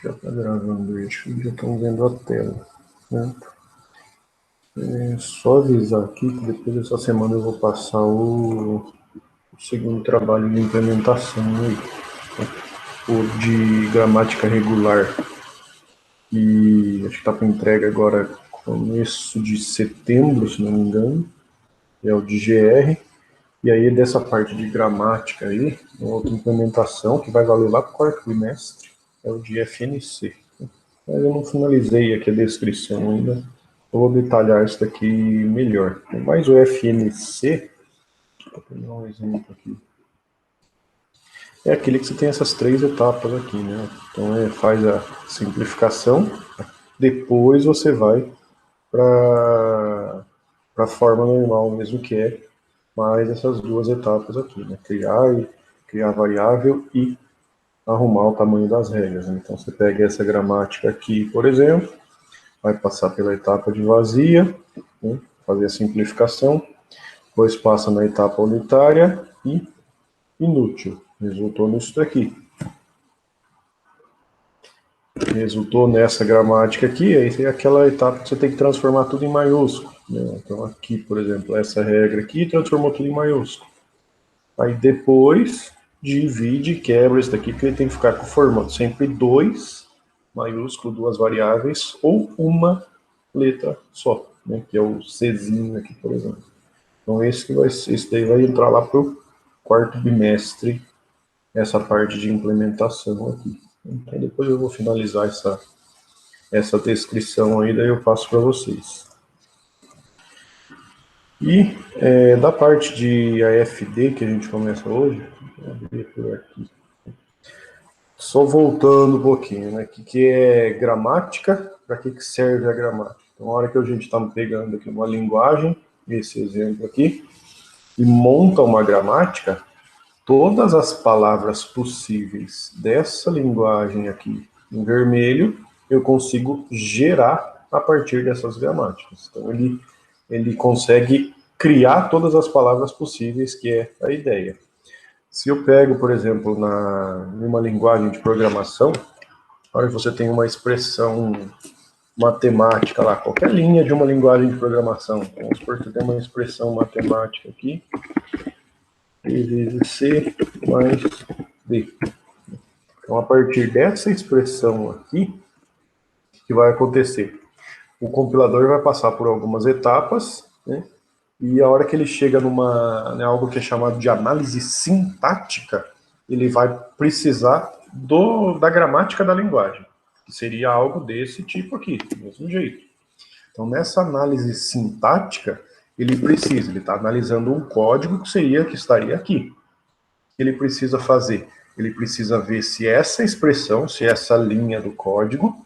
Já está gravando isso, já estão vendo a tela, né? É só avisar aqui que depois dessa semana eu vou passar o segundo trabalho de implementação aí, né? O de gramática regular, e acho que está para entrega agora começo de setembro, se não me engano, é o de GR, e aí dessa parte de gramática aí, outra implementação que vai valer lá para o quarto trimestre, é o de FNC. Mas eu não finalizei aqui a descrição ainda. Eu vou detalhar isso daqui melhor. Mas o FNC, vou pegar um exemplo aqui, é aquele que você tem essas três etapas aqui, né? Então faz a simplificação, depois você vai para a forma normal mesmo, que é mais essas duas etapas aqui, né? Criar variável e arrumar o tamanho das regras, né? Então você pega essa gramática aqui, por exemplo, vai passar pela etapa de vazia, né? Fazer a simplificação, depois passa na etapa unitária e inútil. Resultou nisso daqui. Resultou nessa gramática aqui, aí tem aquela etapa que você tem que transformar tudo em maiúsculo, né? Então aqui, por exemplo, essa regra aqui transformou tudo em maiúsculo. Aí depois divide, quebra isso daqui, que ele tem que ficar com o formato sempre 2 maiúsculo, duas variáveis, ou uma letra só, né? Que é o Czinho aqui, por exemplo. Então esse daí vai entrar lá para o quarto bimestre, essa parte de implementação aqui. Então depois eu vou finalizar essa descrição aí, daí eu passo para vocês. E da parte de AFD que a gente começa hoje, vou abrir por aqui. Só voltando um pouquinho, né? O que é gramática? Para que serve a gramática? Então, na hora que a gente está pegando aqui uma linguagem, esse exemplo aqui, e monta uma gramática, todas as palavras possíveis dessa linguagem aqui em vermelho, eu consigo gerar a partir dessas gramáticas. Então, ele consegue criar todas as palavras possíveis, que é a ideia. Se eu pego, por exemplo, numa linguagem de programação, na hora que você tem uma expressão matemática lá, qualquer linha de uma linguagem de programação, vamos supor que eu tenho uma expressão matemática aqui, E vezes C mais D. Então, a partir dessa expressão aqui, o que vai acontecer? O compilador vai passar por algumas etapas, né? E a hora que ele chega algo que é chamado de análise sintática, ele vai precisar da gramática da linguagem, que seria algo desse tipo aqui, do mesmo jeito. Então, nessa análise sintática, ele está analisando um código que estaria aqui. Ele precisa fazer? Ele precisa ver se essa expressão, se essa linha do código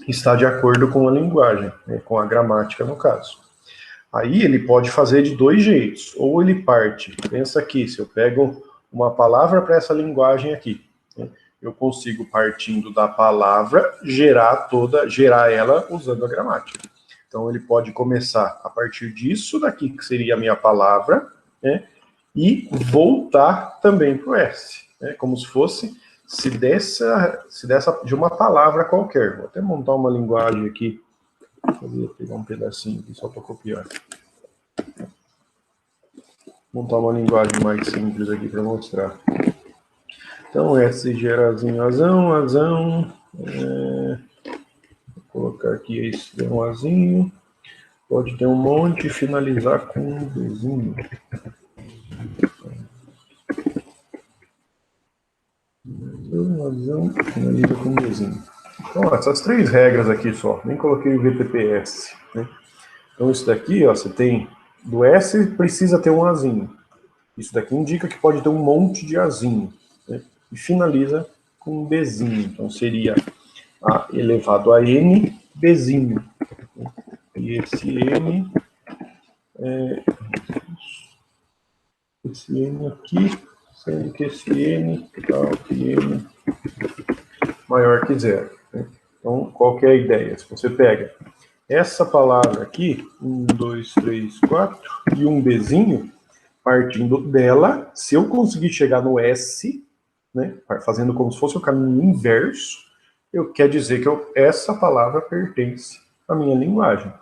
está de acordo com a linguagem, né, com a gramática no caso. Aí ele pode fazer de dois jeitos. Ou ele parte, pensa aqui, se eu pego uma palavra para essa linguagem aqui, né, eu consigo, partindo da palavra, gerar ela usando a gramática. Então ele pode começar a partir disso daqui, que seria a minha palavra, né, e voltar também para o S, né, como se fosse de uma palavra qualquer. Vou até montar uma linguagem aqui, vou pegar um pedacinho aqui só para copiar. Montar uma linguagem mais simples aqui para mostrar. Então, S gerazinho azão, vou colocar aqui esse um azinho, pode ter um monte e finalizar com um Bzinho. Azão, finaliza com um Bzinho. Então, essas três regras aqui só, nem coloquei o VPPS, né? Então, isso daqui, ó, você tem, do S precisa ter um azinho. Isso daqui indica que pode ter um monte de azinho, né? E finaliza com um Bzinho. Então, seria A elevado a N, Bzinho. E esse N, esse N aqui, sendo que esse N, tal, que N maior que zero, né? Então, qual que é a ideia? Se você pega essa palavra aqui, 1, 2, 3, 4, e um Bzinho, partindo dela, se eu conseguir chegar no S, né, fazendo como se fosse o caminho inverso, quer dizer que essa palavra pertence à minha linguagem.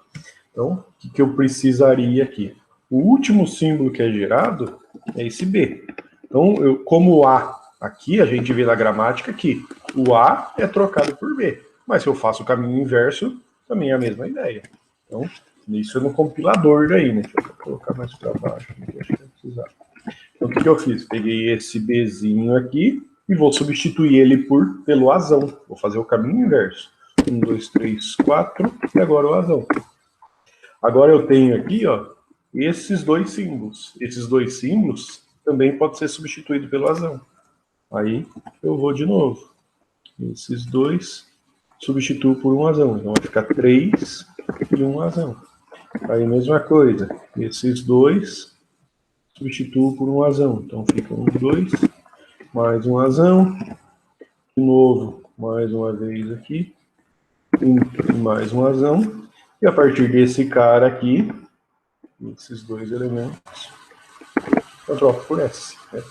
Então, o que eu precisaria aqui? O último símbolo que é gerado é esse B. Então, como o A aqui, a gente vê na gramática que o A é trocado por B. Mas se eu faço o caminho inverso, também é a mesma ideia. Então, isso é no compilador daí, né? Deixa eu colocar mais para baixo. Aqui, acho que vai precisar. Então, o que eu fiz? Peguei esse Bzinho aqui e vou substituir ele pelo Azão. Vou fazer o caminho inverso. 1, 2, 3, 4, e agora o Azão. Agora eu tenho aqui, ó, esses dois símbolos. Esses dois símbolos também podem ser substituídos pelo Azão. Aí eu vou de novo. Esses dois substituo por um Azão. Então vai ficar 3 e um Azão. Aí mesma coisa. Esses dois substituo por um Azão. Então fica 1, 2, mais um Azão. De novo, mais uma vez aqui. E mais um Azão. E a partir desse cara aqui, esses dois elementos, eu troco por S. Né?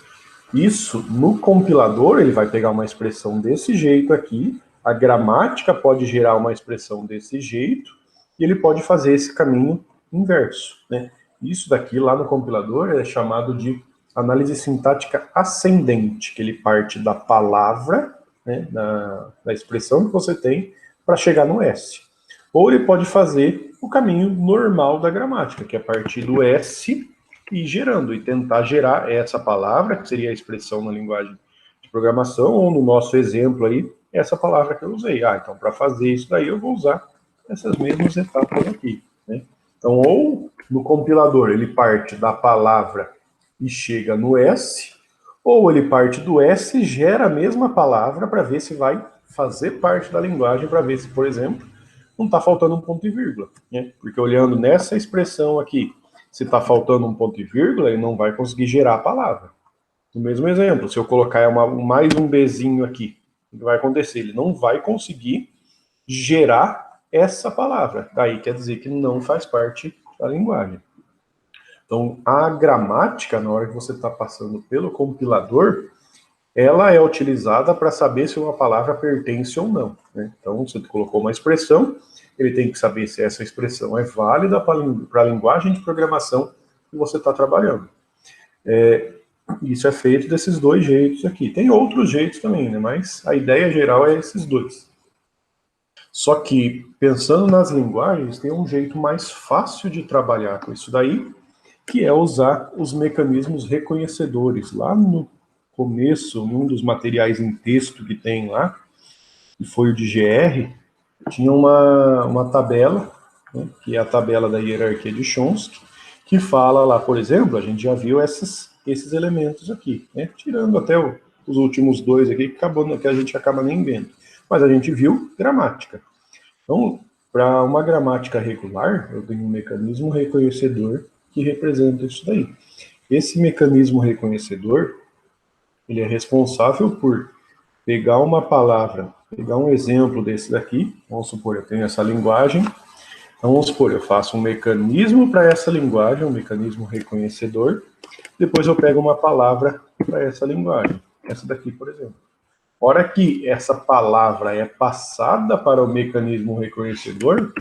Isso, no compilador, ele vai pegar uma expressão desse jeito aqui, a gramática pode gerar uma expressão desse jeito, e ele pode fazer esse caminho inverso. Né? Isso daqui, lá no compilador, é chamado de análise sintática ascendente, que ele parte da palavra, né, da expressão que você tem, para chegar no S. Ou ele pode fazer o caminho normal da gramática, que é partir do S e gerando, e tentar gerar essa palavra, que seria a expressão na linguagem de programação, ou no nosso exemplo aí, essa palavra que eu usei. Então, para fazer isso daí, eu vou usar essas mesmas etapas aqui. Né? Então, ou no compilador, ele parte da palavra e chega no S, ou ele parte do S e gera a mesma palavra para ver se vai fazer parte da linguagem, para ver se, por exemplo, não está faltando um ponto e vírgula. Né? Porque olhando nessa expressão aqui, se está faltando um ponto e vírgula, ele não vai conseguir gerar a palavra. No mesmo exemplo, se eu colocar mais um Bzinho aqui, o que vai acontecer? Ele não vai conseguir gerar essa palavra. Daí quer dizer que não faz parte da linguagem. Então, a gramática, na hora que você está passando pelo compilador, ela é utilizada para saber se uma palavra pertence ou não. Né? Então, você colocou uma expressão, ele tem que saber se essa expressão é válida para a linguagem de programação que você está trabalhando. Isso é feito desses dois jeitos aqui. Tem outros jeitos também, né? Mas a ideia geral é esses dois. Só que, pensando nas linguagens, tem um jeito mais fácil de trabalhar com isso daí, que é usar os mecanismos reconhecedores. Lá no começo, num dos materiais em texto que tem lá, que foi o de GR, tinha uma tabela, né, que é a tabela da hierarquia de Chomsky, que fala lá, por exemplo, a gente já viu esses elementos aqui, né, tirando até os últimos dois aqui, que a gente acaba nem vendo. Mas a gente viu gramática. Então, para uma gramática regular, eu tenho um mecanismo reconhecedor que representa isso daí. Esse mecanismo reconhecedor, ele é responsável por pegar uma palavra, pegar um exemplo desse daqui, vamos supor, eu tenho essa linguagem, então vamos supor, eu faço um mecanismo para essa linguagem, um mecanismo reconhecedor, depois eu pego uma palavra para essa linguagem, essa daqui, por exemplo. A hora que essa palavra é passada para o mecanismo reconhecedor,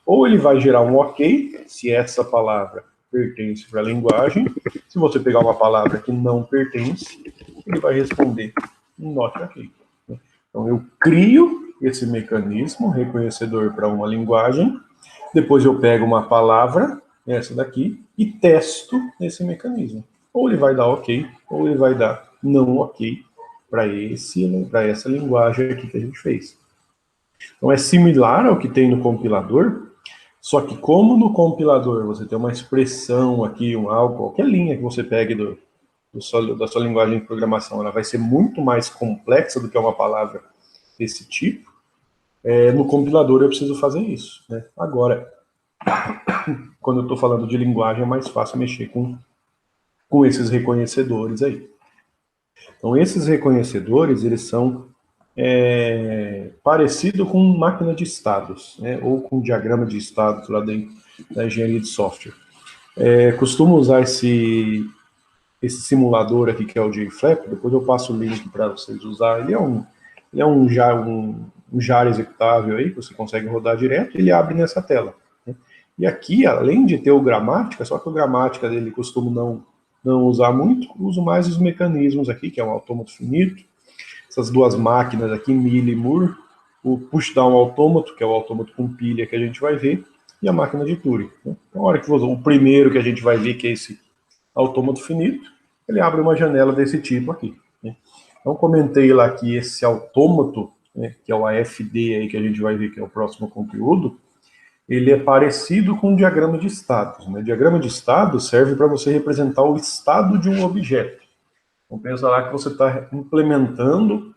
ou ele vai gerar um OK, se essa palavra pertence para a linguagem. Se você pegar uma palavra que não pertence, ele vai responder um not OK. Então, eu crio esse mecanismo reconhecedor para uma linguagem, depois eu pego uma palavra, essa daqui, e testo esse mecanismo. Ou ele vai dar OK, ou ele vai dar não OK para essa linguagem aqui que a gente fez. Então, é similar ao que tem no compilador, só que como no compilador você tem uma expressão aqui, qualquer linha que você pegue da sua linguagem de programação, ela vai ser muito mais complexa do que uma palavra desse tipo, no compilador eu preciso fazer isso. Né? Agora, quando eu estou falando de linguagem, é mais fácil mexer com esses reconhecedores aí. Então, esses reconhecedores, eles são parecido com máquina de estados, né, ou com diagrama de estados lá dentro da engenharia de software. Costumo usar esse simulador aqui, que é o JFlap, depois eu passo o link para vocês usarem. Ele é um jar executável aí, que você consegue rodar direto, ele abre nessa tela. Né? E aqui, além de ter o gramática, só que o gramática dele costumo não usar muito, uso mais os mecanismos aqui, que é um autômato finito, essas duas máquinas aqui, Mealy e Moore, o push-down autômato, que é o autômato com pilha que a gente vai ver, e a máquina de Turing. Né? Então, a hora que o primeiro que a gente vai ver, que é esse autômato finito, ele abre uma janela desse tipo aqui. Né? Então, comentei lá que esse autômato, né, que é o AFD aí que a gente vai ver que é o próximo conteúdo, ele é parecido com o diagrama de estados. Né? O diagrama de estados serve para você representar o estado de um objeto. Então, pensa lá que você está implementando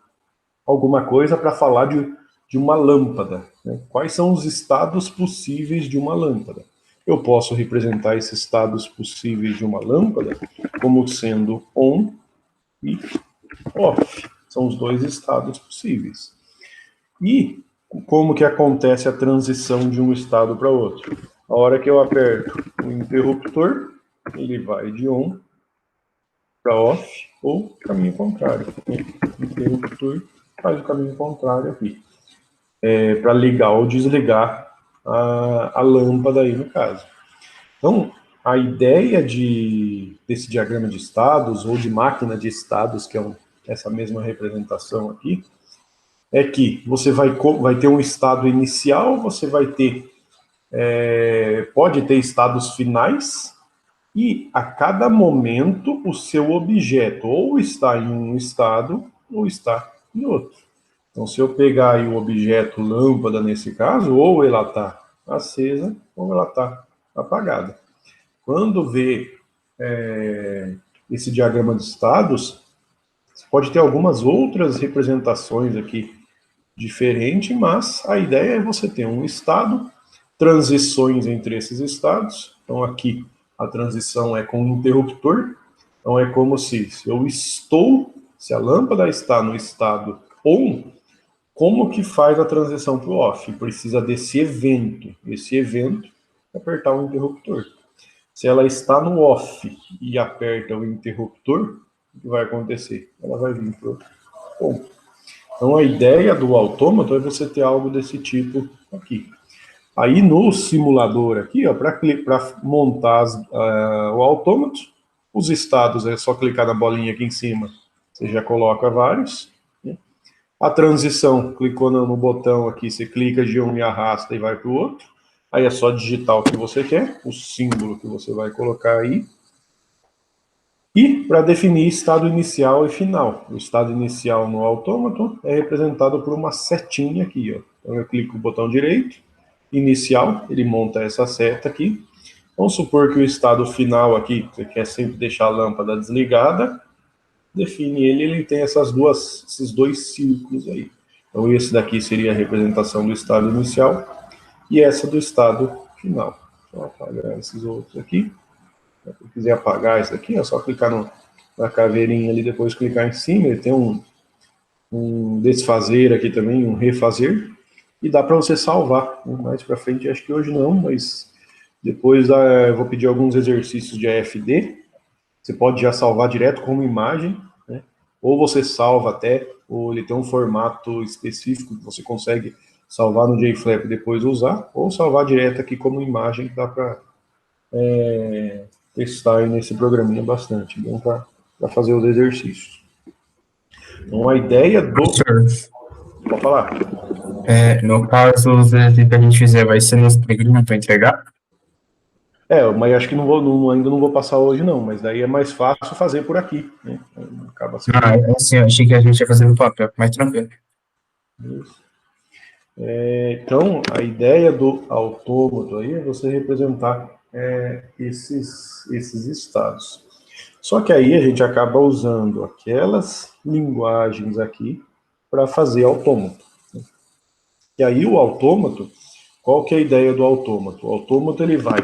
alguma coisa para falar de uma lâmpada. Né? Quais são os estados possíveis de uma lâmpada? Eu posso representar esses estados possíveis de uma lâmpada como sendo on e off. São os dois estados possíveis. E como que acontece a transição de um estado para outro? A hora que eu aperto o interruptor, ele vai de on para off ou caminho contrário. O interruptor faz o caminho contrário aqui. Para ligar ou desligar a lâmpada aí no caso. Então, a ideia desse diagrama de estados ou de máquina de estados, que é essa mesma representação aqui, é que você vai ter um estado inicial, você vai ter, pode ter estados finais, e a cada momento o seu objeto ou está em um estado ou está em outro. Então, se eu pegar aí o objeto lâmpada nesse caso, ou ela está acesa ou ela está apagada. Quando vê esse diagrama de estados, você pode ter algumas outras representações aqui diferentes, mas a ideia é você ter um estado, transições entre esses estados. Então aqui a transição é com o interruptor. Então é como se se a lâmpada está no estado on, como que faz a transição para o off? Precisa desse evento. Esse evento é apertar o interruptor. Se ela está no off e aperta o interruptor, o que vai acontecer? Ela vai vir para o on. Então, a ideia do autômato é você ter algo desse tipo aqui. Aí, no simulador aqui, para montar o autômato, os estados, é só clicar na bolinha aqui em cima, você já coloca vários. Né? A transição, clicou no botão aqui, você clica de um e arrasta e vai para o outro. Aí é só digitar o que você quer, o símbolo que você vai colocar aí. E para definir estado inicial e final. O estado inicial no autômato é representado por uma setinha aqui. Ó. Então eu clico no botão direito, inicial, ele monta essa seta aqui. Vamos supor que o estado final aqui, você quer sempre deixar a lâmpada desligada, define ele tem esses dois círculos aí. Então esse daqui seria a representação do estado inicial e essa do estado final. Vou apagar esses outros aqui. Se quiser apagar isso aqui, é só clicar na caveirinha ali, depois clicar em cima, ele tem um desfazer aqui também, um refazer, e dá para você salvar. Mais para frente, acho que hoje não, mas depois eu vou pedir alguns exercícios de AFD, você pode já salvar direto como imagem, né? Ou você salva até, ou ele tem um formato específico que você consegue salvar no JFlap e depois usar, ou salvar direto aqui como imagem, que dá para testar aí nesse programinha bastante, bom para fazer os exercícios. Então, a ideia do... Professor, Pode falar. no caso, os exercícios que a gente fizer vai ser nos programas para entregar? Mas acho que ainda não vou passar hoje não, mas daí é mais fácil fazer por aqui, né? Acaba sendo Ah, é assim, eu achei que a gente ia fazer no papel, mas tranquilo. isso. Então, a ideia do autômato aí é você representar esses estados. Só que aí a gente acaba usando aquelas linguagens aqui para fazer autômato. E aí o autômato, qual que é a ideia do autômato? O autômato ele vai,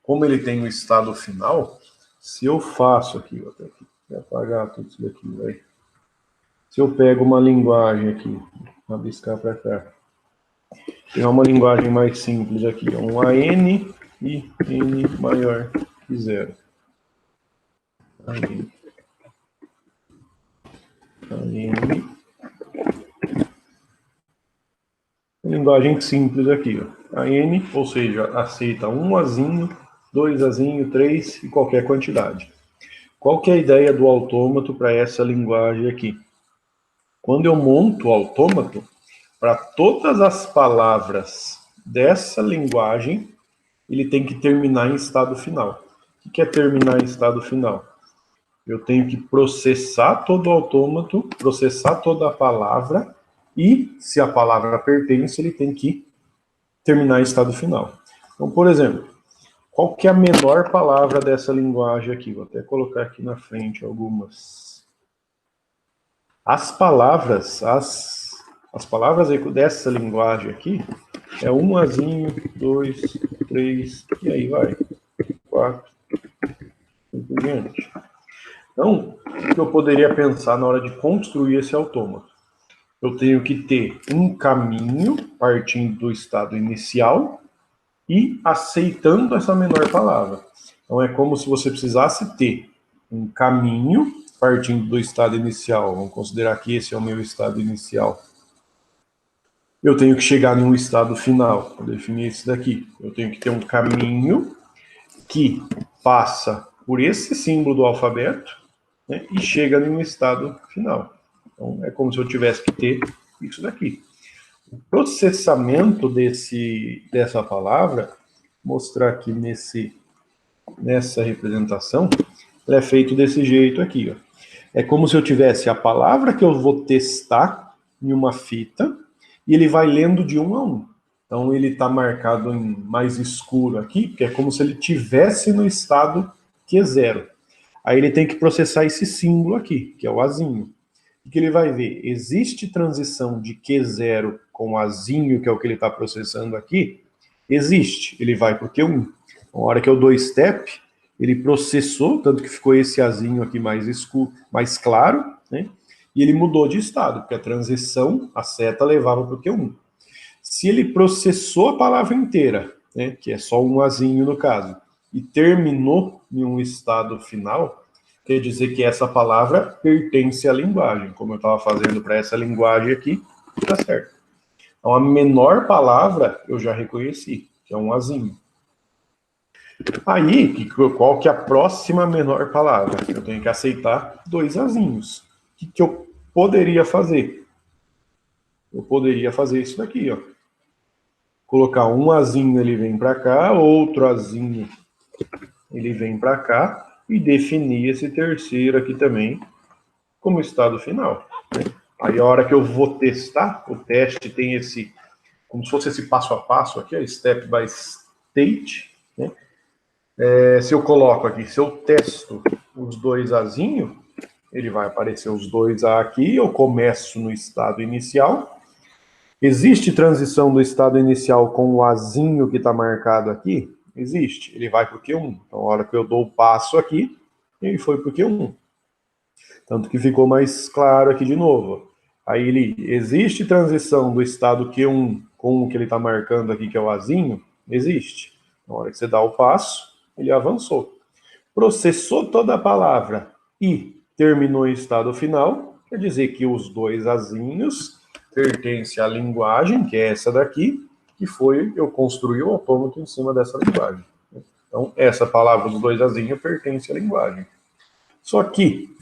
como ele tem o estado final, se eu faço aqui, vou apagar tudo isso daqui, vai. Se eu pego uma linguagem aqui, rabiscar para cá, tem uma linguagem mais simples aqui, é um AN e N maior que zero. AN, AN linguagem simples aqui, ó. A N, ou seja, aceita um Azinho, 2 Azinho, 3 e qualquer quantidade. Qual que é a ideia do autômato para essa linguagem aqui? Quando eu monto o autômato, para todas as palavras dessa linguagem, ele tem que terminar em estado final. O que é terminar em estado final? Eu tenho que processar todo o autômato, processar toda a palavra, e, se a palavra pertence, ele tem que terminar em estado final. Então, por exemplo, qual que é a menor palavra dessa linguagem aqui? Vou até colocar aqui na frente algumas. As palavras dessa linguagem aqui é um Azinho, 2, 3, e aí vai. 4, e por diante. Então, o que eu poderia pensar na hora de construir esse autômato? Eu tenho que ter um caminho partindo do estado inicial e aceitando essa menor palavra. Então, é como se você precisasse ter um caminho partindo do estado inicial. Vamos considerar que esse é o meu estado inicial. Eu tenho que chegar em um estado final. Vou definir esse daqui. Eu tenho que ter um caminho que passa por esse símbolo do alfabeto, né, e chega em um estado final. Então, é como se eu tivesse que ter isso daqui. O processamento dessa palavra, mostrar aqui nessa representação, ela é feito desse jeito aqui, ó. É como se eu tivesse a palavra que eu vou testar em uma fita, e ele vai lendo de um a um. Então, ele está marcado em mais escuro aqui, que é como se ele tivesse no estado Q0. Aí ele tem que processar esse símbolo aqui, que é o Azinho. O que ele vai ver? Existe transição de Q0 com Azinho, que é o que ele está processando aqui? Existe. Ele vai para o Q1. Na hora que eu dou step, ele processou, tanto que ficou esse Azinho aqui mais escuro, mais claro, né? E ele mudou de estado, porque a transição, a seta levava para o Q1. Se ele processou a palavra inteira, né, que é só um Azinho no caso, e terminou em um estado final, quer dizer que essa palavra pertence à linguagem, como eu estava fazendo para essa linguagem aqui, tá certo. Então, a menor palavra eu já reconheci, que é um Azinho. Aí, qual que é a próxima menor palavra? Eu tenho que aceitar 2 Azinhos. O que eu poderia fazer? Eu poderia fazer isso daqui, ó. Colocar um Azinho, ele vem para cá, outro Azinho, ele vem para cá, e definir esse terceiro aqui também como estado final, né? Aí a hora que eu vou testar, o teste tem esse, como se fosse esse passo a passo aqui, ó, step by state, né? Se eu coloco aqui, se eu testo os 2 Azinhos, ele vai aparecer os 2 A aqui, eu começo no estado inicial. Existe transição do estado inicial com o Azinho que está marcado aqui? Existe. Ele vai para o Q1. Então, a hora que eu dou o passo aqui, ele foi para o Q1. Tanto que ficou mais claro aqui de novo. Aí existe transição do estado Q1 com o que ele está marcando aqui, que é o Azinho? Existe. Na hora que você dá o passo, ele avançou. Processou toda a palavra e terminou em estado final, quer dizer que os 2 Azinhos pertencem à linguagem, que é essa daqui, que foi, eu construí o autômato em cima dessa linguagem. Então, essa palavra dos 2 Azinhos pertence à linguagem. Só que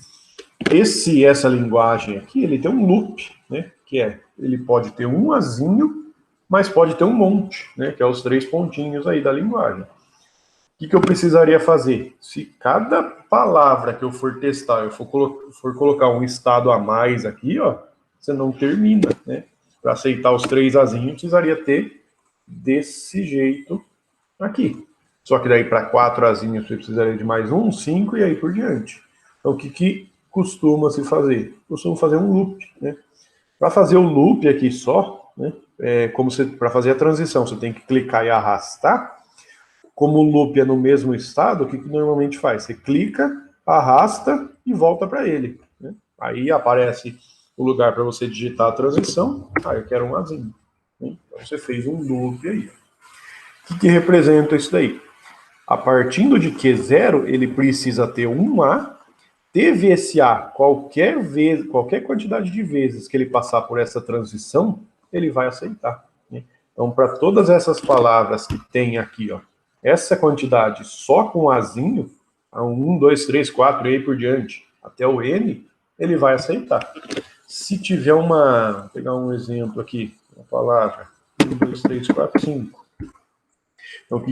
essa linguagem aqui, ele tem um loop, né? Que ele pode ter um Azinho, mas pode ter um monte, né? Que é os 3 pontinhos aí da linguagem. O que eu precisaria fazer? Se cada palavra que eu for testar, eu for colocar um estado a mais aqui, ó, você não termina, né? Para aceitar os 3 Azinhos, precisaria ter desse jeito aqui. Só que daí para 4 Azinhos você precisaria de mais um, 5 e aí por diante. Então o que costuma se fazer? Costuma fazer um loop, né? Para fazer o loop aqui só, né? Para fazer a transição, você tem que clicar e arrastar. Como o loop é no mesmo estado, o que normalmente faz? Você clica, arrasta e volta para ele, né? Aí aparece o lugar para você digitar a transição. Eu quero um Azinho, né? Então você fez um loop aí. O que representa isso daí? A partir de Q0, ele precisa ter um A. Teve esse A qualquer quantidade de vezes que ele passar por essa transição, ele vai aceitar, né? Então, para todas essas palavras que tem aqui, ó, essa quantidade só com o Azinho, a 1, 2, 3, 4 e aí por diante, até o N, ele vai aceitar. Se tiver vou pegar um exemplo aqui, uma palavra, 1, 2, 3, 4, 5. Então,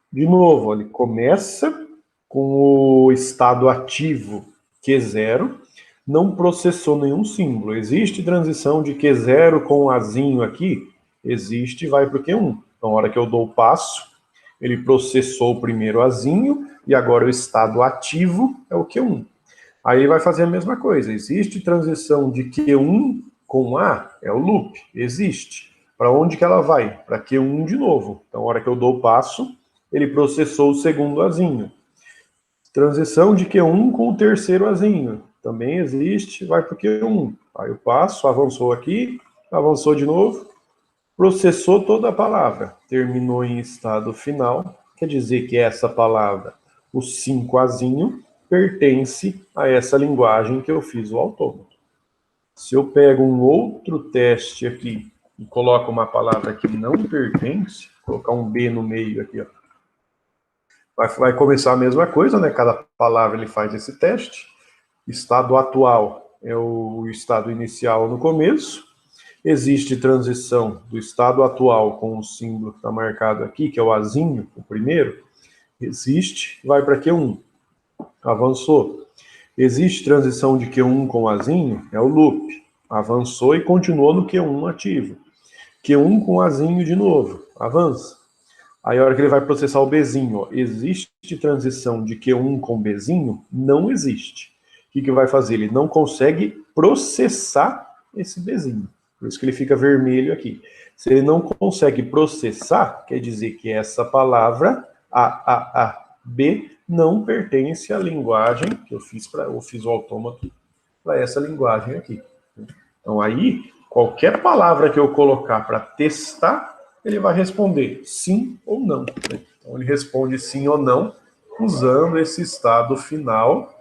de novo, ele começa com o estado ativo Q0, não processou nenhum símbolo. Existe transição de Q0 com o Azinho aqui? Existe, vai para o Q1. Então, na hora que eu dou o passo, ele processou o primeiro Azinho, e agora o estado ativo é o Q1. Aí vai fazer a mesma coisa. Existe transição de Q1 com A? É o loop. Existe. Para onde que ela vai? Para Q1 de novo. Então, na hora que eu dou o passo, ele processou o segundo Azinho. Transição de Q1 com o terceiro Azinho. Também existe, vai para o Q1. Aí eu passo, avançou aqui, avançou de novo, processou toda a palavra. Terminou em estado final. Quer dizer que essa palavra, o 5Azinho, pertence a essa linguagem que eu fiz o autômato. Se eu pego um outro teste aqui e coloco uma palavra que não pertence, colocar um B no meio aqui, ó, vai começar a mesma coisa, né? Cada palavra ele faz esse teste. Estado atual é o estado inicial no começo. Existe transição do estado atual com o símbolo que está marcado aqui, que é o Azinho, o primeiro. Existe, vai para Q1. Avançou. Existe transição de Q1 com Azinho, é o loop. Avançou e continuou no Q1 ativo. Q1 com Azinho de novo, avança. Aí a hora que ele vai processar o Bzinho, ó, existe transição de Q1 com Bzinho? Não existe. O que vai fazer? Ele não consegue processar esse Bzinho. Por isso que ele fica vermelho aqui. Se ele não consegue processar, quer dizer que essa palavra, B, não pertence à linguagem que eu fiz o autômato para essa linguagem aqui. Então aí, qualquer palavra que eu colocar para testar, ele vai responder sim ou não. Então ele responde sim ou não, usando esse estado final.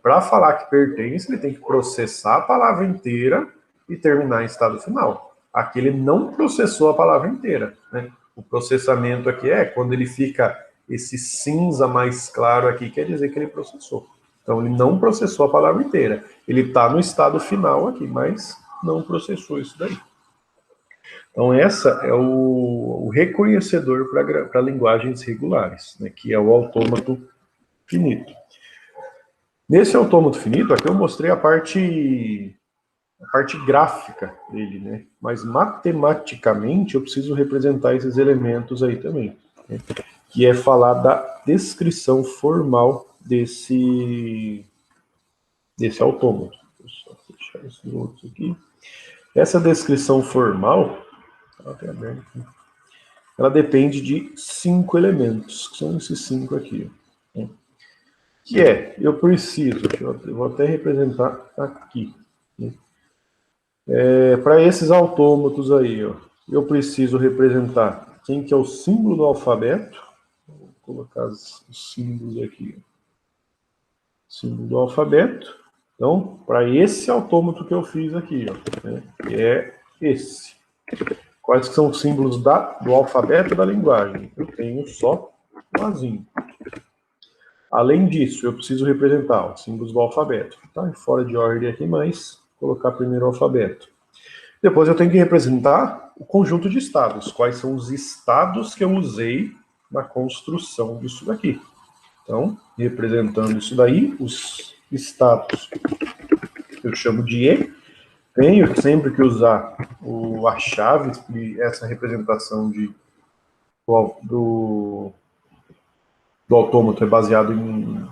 Para falar que pertence, ele tem que processar a palavra inteira e terminar em estado final. Aqui ele não processou a palavra inteira, né? O processamento aqui é quando ele fica esse cinza mais claro aqui, quer dizer que ele processou. Então ele não processou a palavra inteira. Ele está no estado final aqui, mas não processou isso daí. Então essa é o reconhecedor para linguagens regulares, né, que é o autômato finito. Nesse autômato finito, aqui eu mostrei a parte gráfica dele, né? Mas matematicamente eu preciso representar esses elementos aí também, né? Que é falar da descrição formal desse autômato. Deixa eu só fechar esses outros aqui. Essa descrição formal, ela depende de 5 elementos, que são esses 5 aqui, né? Que é, eu vou até representar aqui, né? Para esses autômatos aí, ó, eu preciso representar quem que é o símbolo do alfabeto. Vou colocar os símbolos aqui. Símbolo do alfabeto. Então, para esse autômato que eu fiz aqui, ó, né, que é esse. Quais que são os símbolos do alfabeto da linguagem? Eu tenho só o Azinho. Além disso, eu preciso representar os símbolos do alfabeto. Tá fora de ordem aqui, mas colocar primeiro o alfabeto. Depois eu tenho que representar o conjunto de estados. Quais são os estados que eu usei na construção disso daqui. Então, representando isso daí, os estados eu chamo de E. Tenho sempre que usar a chave, e essa representação do autômato é baseado em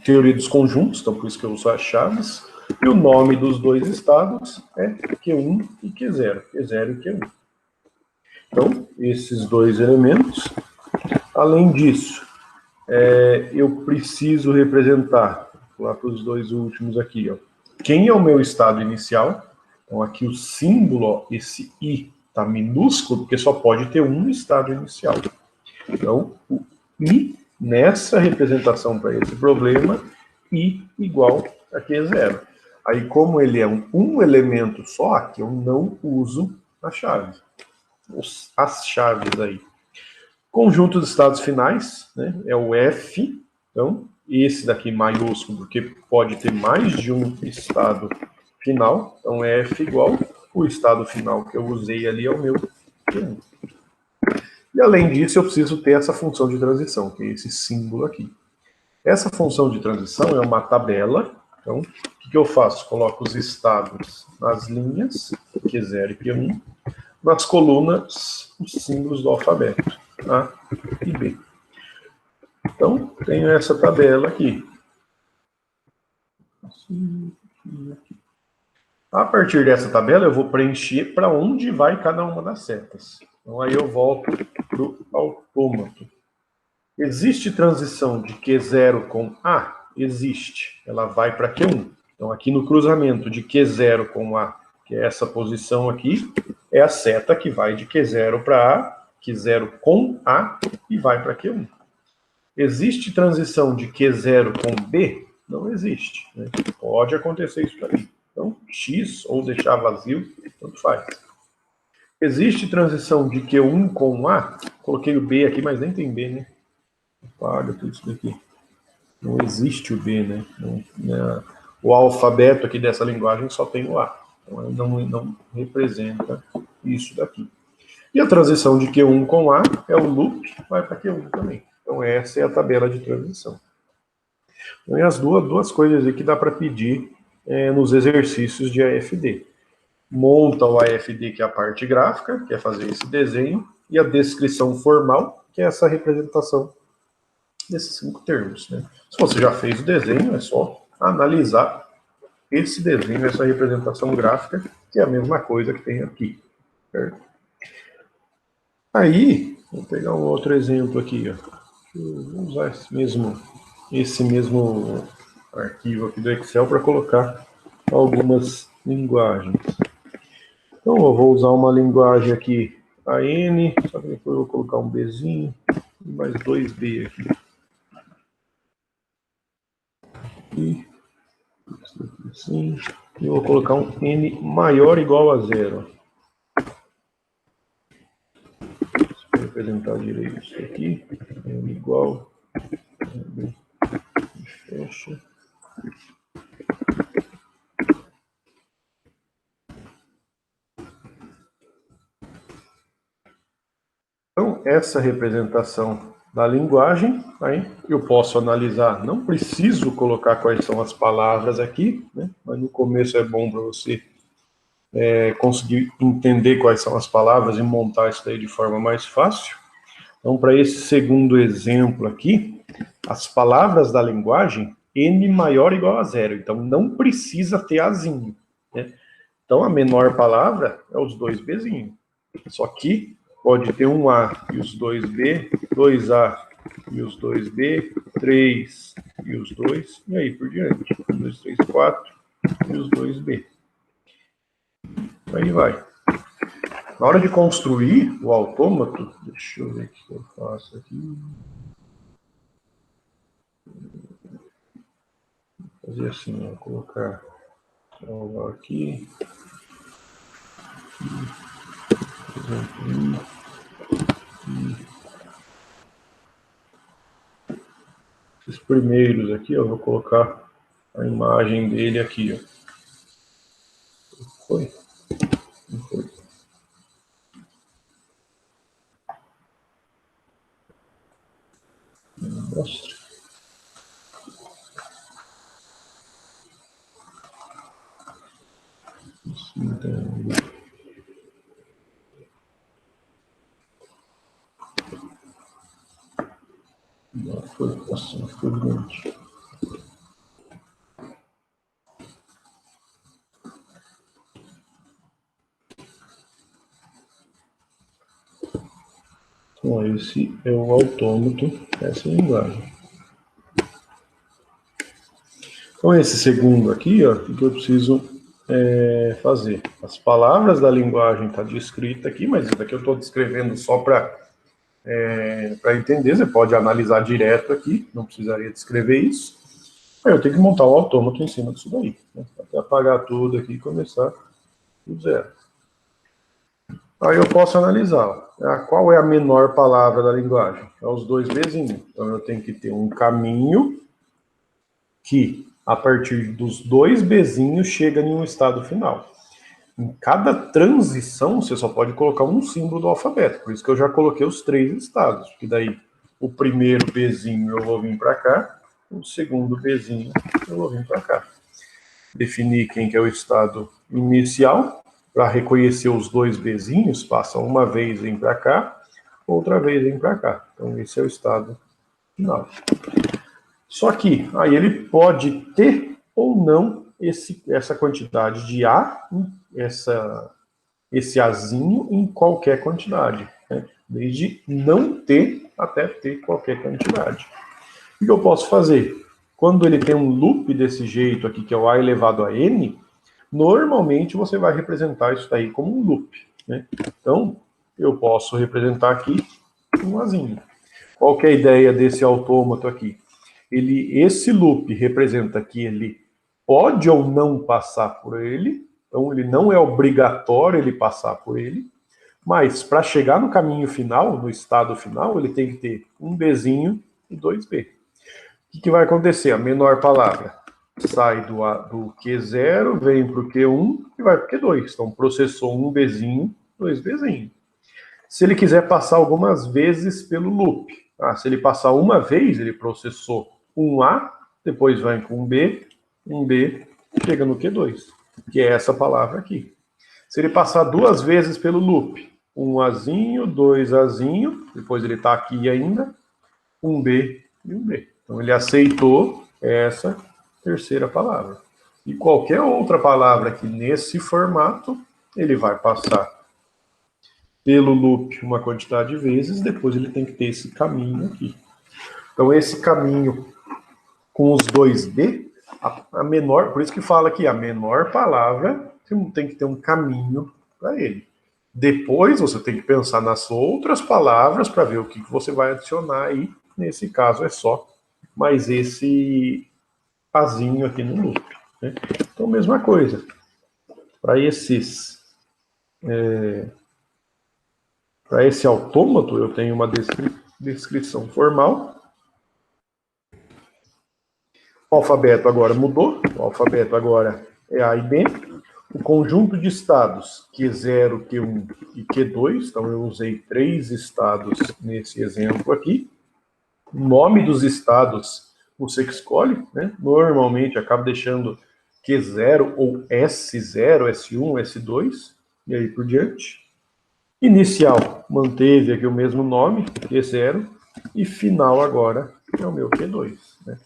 teoria dos conjuntos, então por isso que eu uso as chaves. E o nome dos dois estados é Q1 e Q0. Q0 e Q1. Então, esses dois elementos. Além disso, eu preciso representar, vou lá para os dois últimos aqui, ó, quem é o meu estado inicial. Então, aqui o símbolo, ó, esse I está minúsculo, porque só pode ter um estado inicial. Então, o I, nessa representação para esse problema, I igual a Q0. Aí, como ele é um elemento só, aqui eu não uso a chave. as chaves aí. Conjunto de estados finais, né, é o F. Então, esse daqui maiúsculo, porque pode ter mais de um estado final. Então, F igual o estado final que eu usei ali é o meu Q1. E além disso, eu preciso ter essa função de transição, que é esse símbolo aqui. Essa função de transição é uma tabela. Então, o que eu faço? Coloco os estados nas linhas, Q0 e Q1, nas colunas, os símbolos do alfabeto, A e B. Então, tenho essa tabela aqui. A partir dessa tabela, eu vou preencher para onde vai cada uma das setas. Então, aí eu volto para o autômato. Existe transição de Q0 com A? Existe. Ela vai para Q1. Então, aqui no cruzamento de Q0 com A, que é essa posição aqui, é a seta que vai de Q0 para A, Q0 com A, e vai para Q1. Existe transição de Q0 com B? Não existe. Né? Pode acontecer isso aí. Então, X ou deixar vazio, tanto faz. Existe transição de Q1 com A? Coloquei o B aqui, mas nem tem B, né? Apaga tudo isso daqui. Não existe o B, né? Não, o alfabeto aqui dessa linguagem só tem o A. Então, não representa isso daqui. E a transição de Q1 com A é o loop, vai para Q1 também. Então, essa é a tabela de transição. Então, é as duas coisas aí que dá para pedir nos exercícios de AFD. Monta o AFD, que é a parte gráfica, que é fazer esse desenho, e a descrição formal, que é essa representação desses 5 termos. Né? Se você já fez o desenho, é só analisar esse desenho, essa representação gráfica, que é a mesma coisa que tem aqui. Certo? Aí, vou pegar um outro exemplo aqui. Ó. Vou usar esse mesmo arquivo aqui do Excel para colocar algumas linguagens. Então, eu vou usar uma linguagem aqui, a N, só que depois eu vou colocar um Bzinho e mais 2B aqui. E assim, e eu vou colocar um N maior ou igual a 0. Deixa eu representar direito isso aqui. N igual. Fecha. Então, essa representação da linguagem, aí eu posso analisar, não preciso colocar quais são as palavras aqui, né? Mas no começo é bom para você conseguir entender quais são as palavras e montar isso daí de forma mais fácil. Então, para esse segundo exemplo aqui, as palavras da linguagem, N maior ou igual a 0, então não precisa ter Azinho, né? Então, a menor palavra é os 2Bzinhos, só que pode ter um A e os 2B, 2A e os 2B, 3 e os 2, e aí por diante. 1, 2, 3, 4 e os 2B. Aí vai. Na hora de construir o autômato, deixa eu ver o que eu faço aqui. Vou fazer assim, vou colocar aqui. Esses primeiros aqui, eu vou colocar a imagem dele aqui, ó. Foi? Não foi. Mostra. Então, não foi assim, infelizmente. Então, esse é o autômato dessa linguagem. Então, esse segundo aqui, ó, o que eu preciso fazer? As palavras da linguagem estão descritas aqui, mas isso daqui eu estou descrevendo só para entender. Você pode analisar direto aqui, não precisaria descrever isso. Aí eu tenho que montar o autômato em cima disso daí, né? Até apagar tudo aqui e começar do zero. Aí eu posso analisar. Qual é a menor palavra da linguagem? É os dois Bzinhos. Então eu tenho que ter um caminho que, a partir dos dois Bzinhos, chega em um estado final. Em cada transição, você só pode colocar um símbolo do alfabeto. Por isso que eu já coloquei os 3 estados. Que daí, o primeiro Bzinho eu vou vir para cá, o segundo Bzinho eu vou vir para cá. Definir quem que é o estado inicial. Para reconhecer os dois Bzinhos, passa uma vez vem para cá, outra vez vem para cá. Então, esse é o estado final. Só que aí ele pode ter ou não essa quantidade de A, esse Azinho em qualquer quantidade, né? Desde não ter até ter qualquer quantidade. O que eu posso fazer? Quando ele tem um loop desse jeito aqui, que é o A elevado a N, normalmente você vai representar isso daí como um loop, né? Então, eu posso representar aqui um Azinho. Qual que é a ideia desse autômato aqui? Esse loop representa que ele pode ou não passar por ele, então ele não é obrigatório ele passar por ele, mas para chegar no caminho final, no estado final, ele tem que ter um Bzinho e 2B. O que vai acontecer? A menor palavra sai do Q0, vem para o Q1 e vai para o Q2. Então processou um Bzinho, 2Bzinho. Se ele quiser passar algumas vezes pelo loop, se ele passar uma vez, ele processou um A, depois vai com um B, chega no Q2, que é essa palavra aqui. Se ele passar 2 vezes pelo loop, um Azinho, 2 Azinho, depois ele está aqui ainda, um B e um B. Então ele aceitou essa terceira palavra. E qualquer outra palavra aqui nesse formato, ele vai passar pelo loop uma quantidade de vezes, depois ele tem que ter esse caminho aqui. Então esse caminho com os 2B, a menor, por isso que fala aqui, a menor palavra, você tem que ter um caminho para ele. Depois você tem que pensar nas outras palavras para ver o que você vai adicionar aí. Nesse caso é só mais esse azinho aqui no loop, né? Então mesma coisa. Para esse autômato eu tenho uma descrição formal. O alfabeto agora mudou, o alfabeto agora é A e B. O conjunto de estados Q0, Q1 e Q2, então eu usei 3 estados nesse exemplo aqui. O nome dos estados você que escolhe, né? Normalmente acaba deixando Q0 ou S0, S1, S2, e aí por diante. Inicial, manteve aqui o mesmo nome, Q0, e final agora é o meu Q2, né?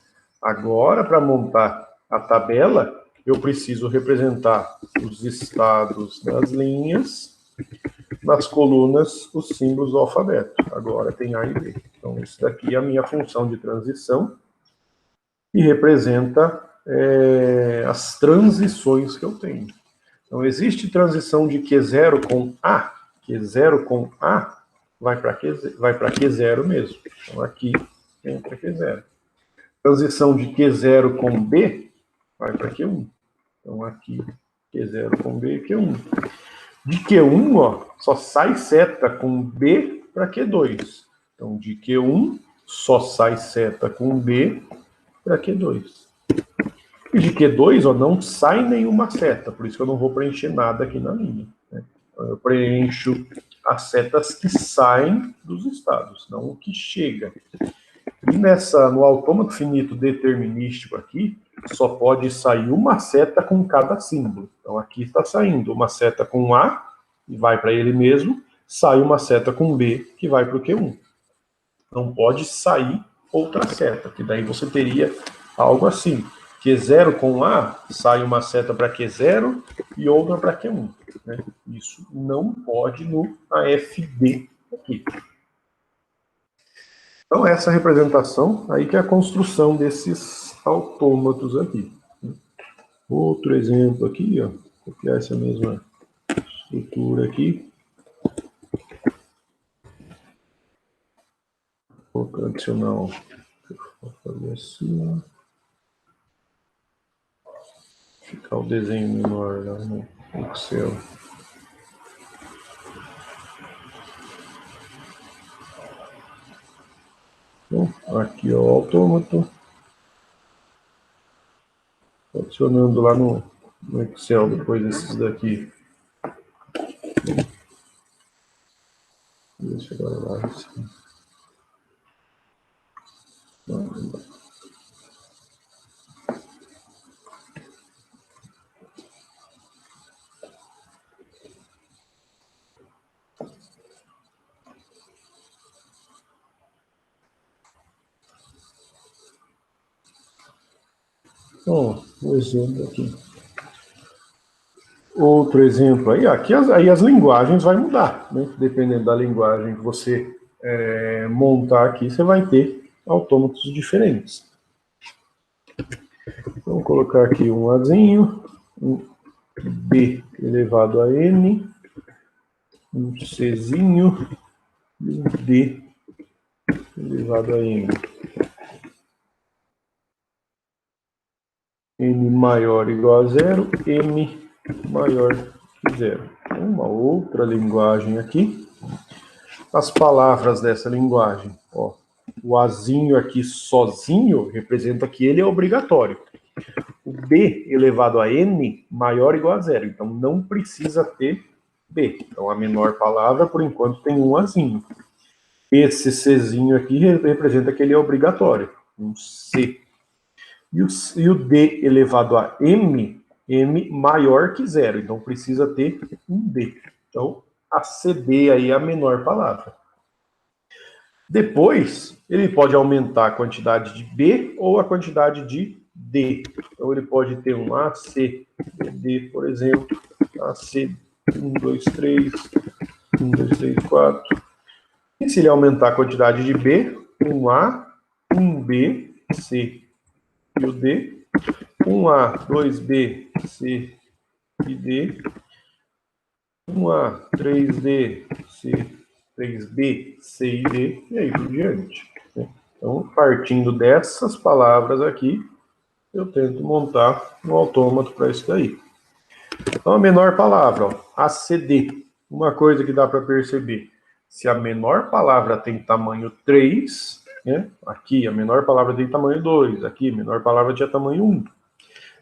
Agora, para montar a tabela, eu preciso representar os estados das linhas, nas colunas, os símbolos do alfabeto. Agora tem A e B. Então, isso daqui é a minha função de transição e representa as transições que eu tenho. Então, existe transição de Q0 com A. Q0 com A vai para Q0 mesmo. Então, aqui entra Q0. Transição de Q0 com B vai para Q1. Então, aqui, Q0 com B, Q1. De Q1, ó, só sai seta com B para Q2. Então, de Q1, só sai seta com B para Q2. E de Q2, ó, não sai nenhuma seta, por isso que eu não vou preencher nada aqui na linha, né? Então, eu preencho as setas que saem dos estados, não o que chega. E no autômato finito determinístico aqui, só pode sair uma seta com cada símbolo. Então aqui está saindo uma seta com A, e vai para ele mesmo, sai uma seta com B, que vai para o Q1. Não pode sair outra seta, que daí você teria algo assim. Q0 com A, sai uma seta para Q0 e outra para Q1, né? Isso não pode no AFD aqui. Então, essa representação aí que é a construção desses autômatos aqui. Outro exemplo aqui, ó, copiar essa mesma estrutura aqui. Vou adicionar, vou fazer assim. Ficar o desenho menor lá no Excel. Aqui, ó, o autômato. Adicionando lá no Excel, depois desses daqui. Deixa eu dar lá. Ó, um exemplo aqui. Outro exemplo aí, aqui aí as linguagens vai mudar, né? Dependendo da linguagem que você montar aqui, você vai ter autômatos diferentes. Vamos colocar aqui um Azinho, um B elevado a N, um Czinho e um D elevado a N. N maior ou igual a zero, M maior que zero. Uma outra linguagem aqui. As palavras dessa linguagem, ó, o Azinho aqui sozinho representa que ele é obrigatório. O B elevado a N maior ou igual a zero, então não precisa ter B. Então a menor palavra, por enquanto, tem um Azinho. Esse Czinho aqui representa que ele é obrigatório, um C. E o D elevado a M, M maior que zero, então precisa ter um D. Então a CD aí é a menor palavra. Depois, ele pode aumentar a quantidade de B ou a quantidade de D. Então, ele pode ter um AC, D, por exemplo, AC 1, 2, 3, 1, 2, 3, 4. E se ele aumentar a quantidade de B, um A, um B, C e o D, um A, 2B, C e D, um A, 3D, C, 3B, C e D, e aí por diante. Então, partindo dessas palavras aqui, eu tento montar um autômato para isso daí. Então, a menor palavra, ó, ACD. Uma coisa que dá para perceber, se a menor palavra tem tamanho 3, né? Aqui a menor palavra tem tamanho 2, aqui a menor palavra tinha tamanho 1.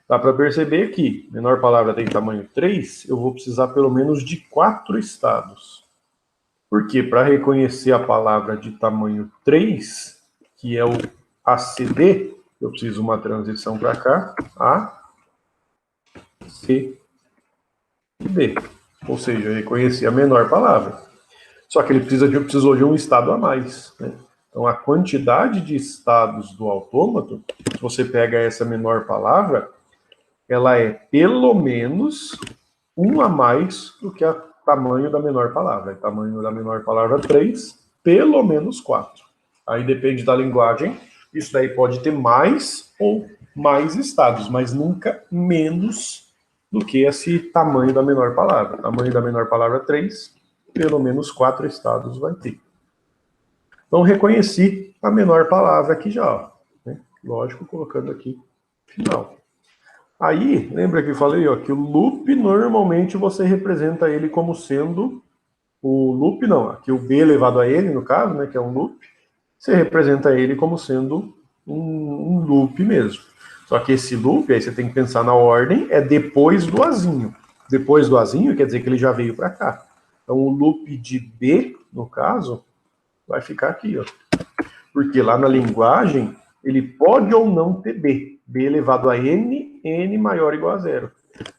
Dá para perceber que menor palavra tem tamanho 3, eu vou precisar pelo menos de 4 estados. Porque para reconhecer a palavra de tamanho 3, que é o ACD, eu preciso uma transição para cá, A, C e D. Ou seja, eu reconheci a menor palavra. Só que ele precisou de um estado a mais, né? Então, a quantidade de estados do autômato, se você pega essa menor palavra, ela é pelo menos um a mais do que o tamanho da menor palavra. O tamanho da menor palavra 3, pelo menos 4. Aí depende da linguagem, isso daí pode ter mais ou mais estados, mas nunca menos do que esse tamanho da menor palavra. O tamanho da menor palavra 3, pelo menos 4 estados vai ter. Então, reconheci a menor palavra aqui já, né? Lógico, colocando aqui final. Aí, lembra que eu falei, ó, que o loop, normalmente você representa ele como sendo o loop, não, aqui o B elevado a N, no caso, né, que é um loop, você representa ele como sendo um loop mesmo. Só que esse loop, aí você tem que pensar na ordem, é depois do Azinho. Depois do Azinho, quer dizer que ele já veio para cá. Então, o loop de B, no caso, vai ficar aqui, ó. Porque lá na linguagem, ele pode ou não ter B. B elevado a N, N maior ou igual a zero.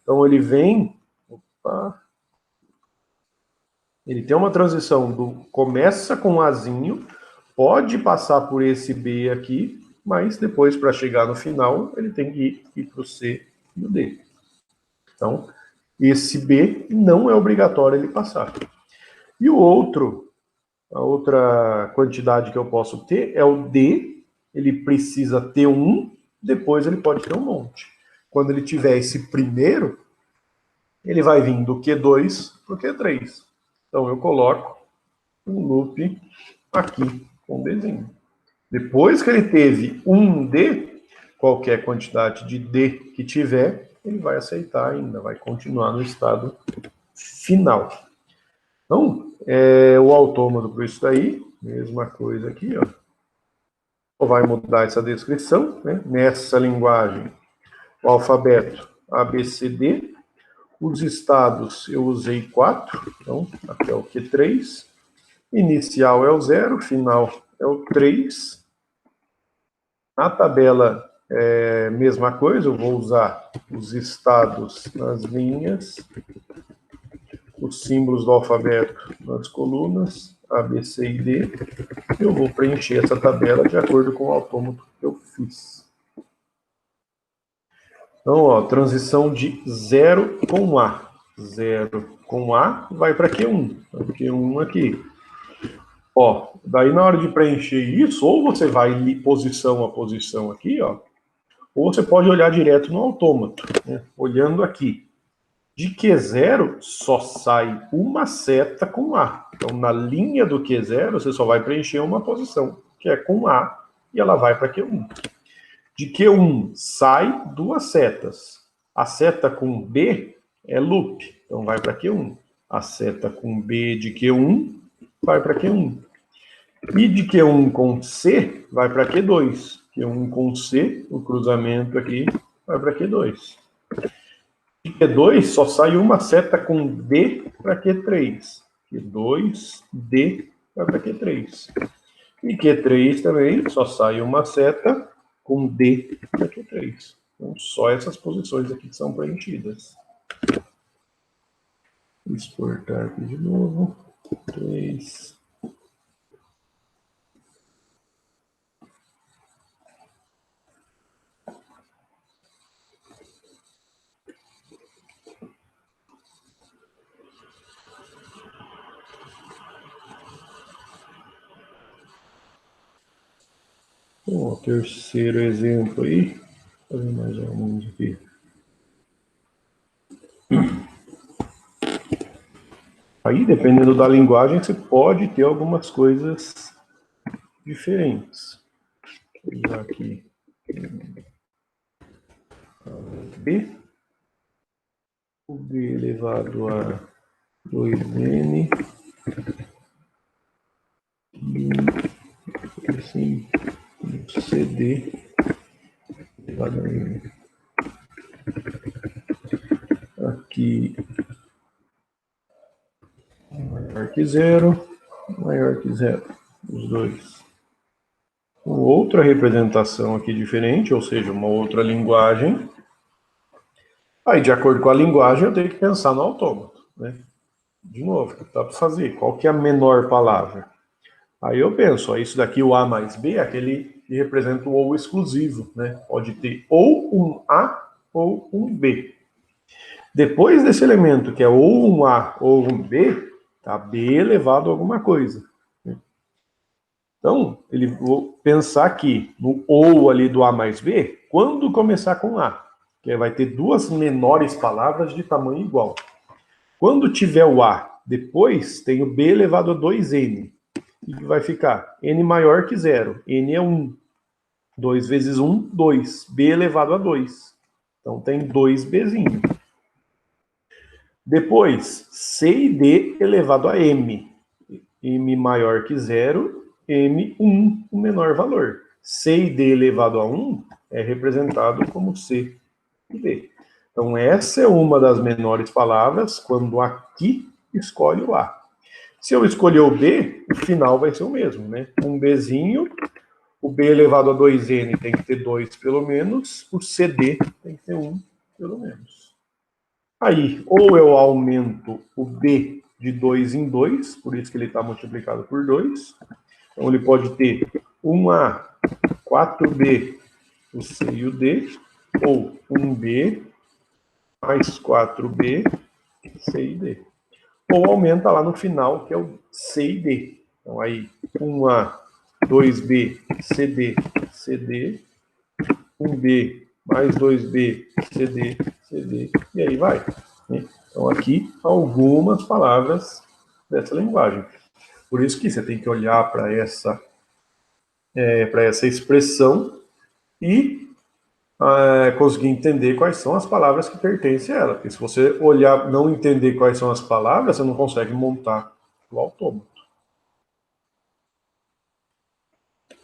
Então, ele vem... Opa, ele tem uma transição do... Começa com um Azinho, pode passar por esse B aqui, mas depois, para chegar no final, ele tem que ir para o C e o D. Então, esse B não é obrigatório ele passar. E o outro, a outra quantidade que eu posso ter é o D, ele precisa ter um, depois ele pode ter um monte. Quando ele tiver esse primeiro, ele vai vir do Q2 para o Q3. Então eu coloco um loop aqui com Dzinho. Depois que ele teve um D, qualquer quantidade de D que tiver, ele vai aceitar ainda, vai continuar no estado final. Então, o autômato para isso daí, mesma coisa aqui, ó. Vai mudar essa descrição, né? Nessa linguagem, o alfabeto ABCD, os estados eu usei 4, então aqui é o Q3, inicial é o 0, final é o 3, na tabela mesma coisa, eu vou usar os estados nas linhas, os símbolos do alfabeto nas colunas, A, B, C e D. Eu vou preencher essa tabela de acordo com o autômato que eu fiz. Então, ó, transição de 0 com A. 0 com A vai para Q1. Q1 aqui. Ó, daí na hora de preencher isso, ou você vai posição a posição aqui, ó, ou você pode olhar direto no autômato, né? Olhando aqui. De Q0 só sai uma seta com A. Então, na linha do Q0, você só vai preencher uma posição, que é com A, e ela vai para Q1. De Q1 sai duas setas. A seta com B é loop, então vai para Q1. A seta com B de Q1 vai para Q1. E de Q1 com C vai para Q2. Q1 com C, o cruzamento aqui, vai para Q2. De Q2 só sai uma seta com D para Q3. Q2, D vai para Q3. E Q3 também só sai uma seta com D para Q3. Então, só essas posições aqui que são preenchidas. Vou exportar aqui de novo. 3. Bom, o terceiro exemplo aí. Vou fazer mais alguns aqui. Aí, dependendo da linguagem, você pode ter algumas coisas diferentes. Vou usar aqui B. O B elevado a 2N. E assim, CD elevado a N. Aqui, maior que 0, maior que 0, os dois. Outra representação aqui diferente, ou seja, uma outra linguagem. Aí, de acordo com a linguagem, eu tenho que pensar no autômato, né? De novo, o que dá para fazer? Qual que é a menor palavra? Aí eu penso, ó, isso daqui, o A mais B, é aquele que representa o ou exclusivo, né? Pode ter ou um A ou um B. Depois desse elemento, que é ou um A ou um B, tá B elevado a alguma coisa. Então, ele vou pensar aqui no ou ali do A mais B, quando começar com A, que vai ter duas menores palavras de tamanho igual. Quando tiver o A, depois tem o B elevado a 2N, e vai ficar N maior que 0, N é 1. 2 vezes 1, 2, B elevado a 2. Então tem 2Bzinho. Depois, C e D elevado a M. M maior que 0, M, 1, o menor valor. C e D elevado a 1 é representado como C e D. Então, essa é uma das menores palavras quando aqui escolhe o A. Se eu escolher o B, o final vai ser o mesmo, né? Um Bzinho, o B elevado a 2N tem que ter 2 pelo menos, o CD tem que ter 1 pelo menos. Aí, ou eu aumento o B de 2 em 2, por isso que ele está multiplicado por 2. Então, ele pode ter 1A, 4B, o C e o D, ou 1B mais 4B, C e D. Ou aumenta lá no final, que é o C e D. Então, aí, 1A, 2B, CD, CD, 1B mais 2B, CD, CD, e aí vai. Então, aqui, algumas palavras dessa linguagem. Por isso que você tem que olhar para essa expressão e conseguir entender quais são as palavras que pertencem a ela. Porque se você olhar, não entender quais são as palavras, você não consegue montar o autômato.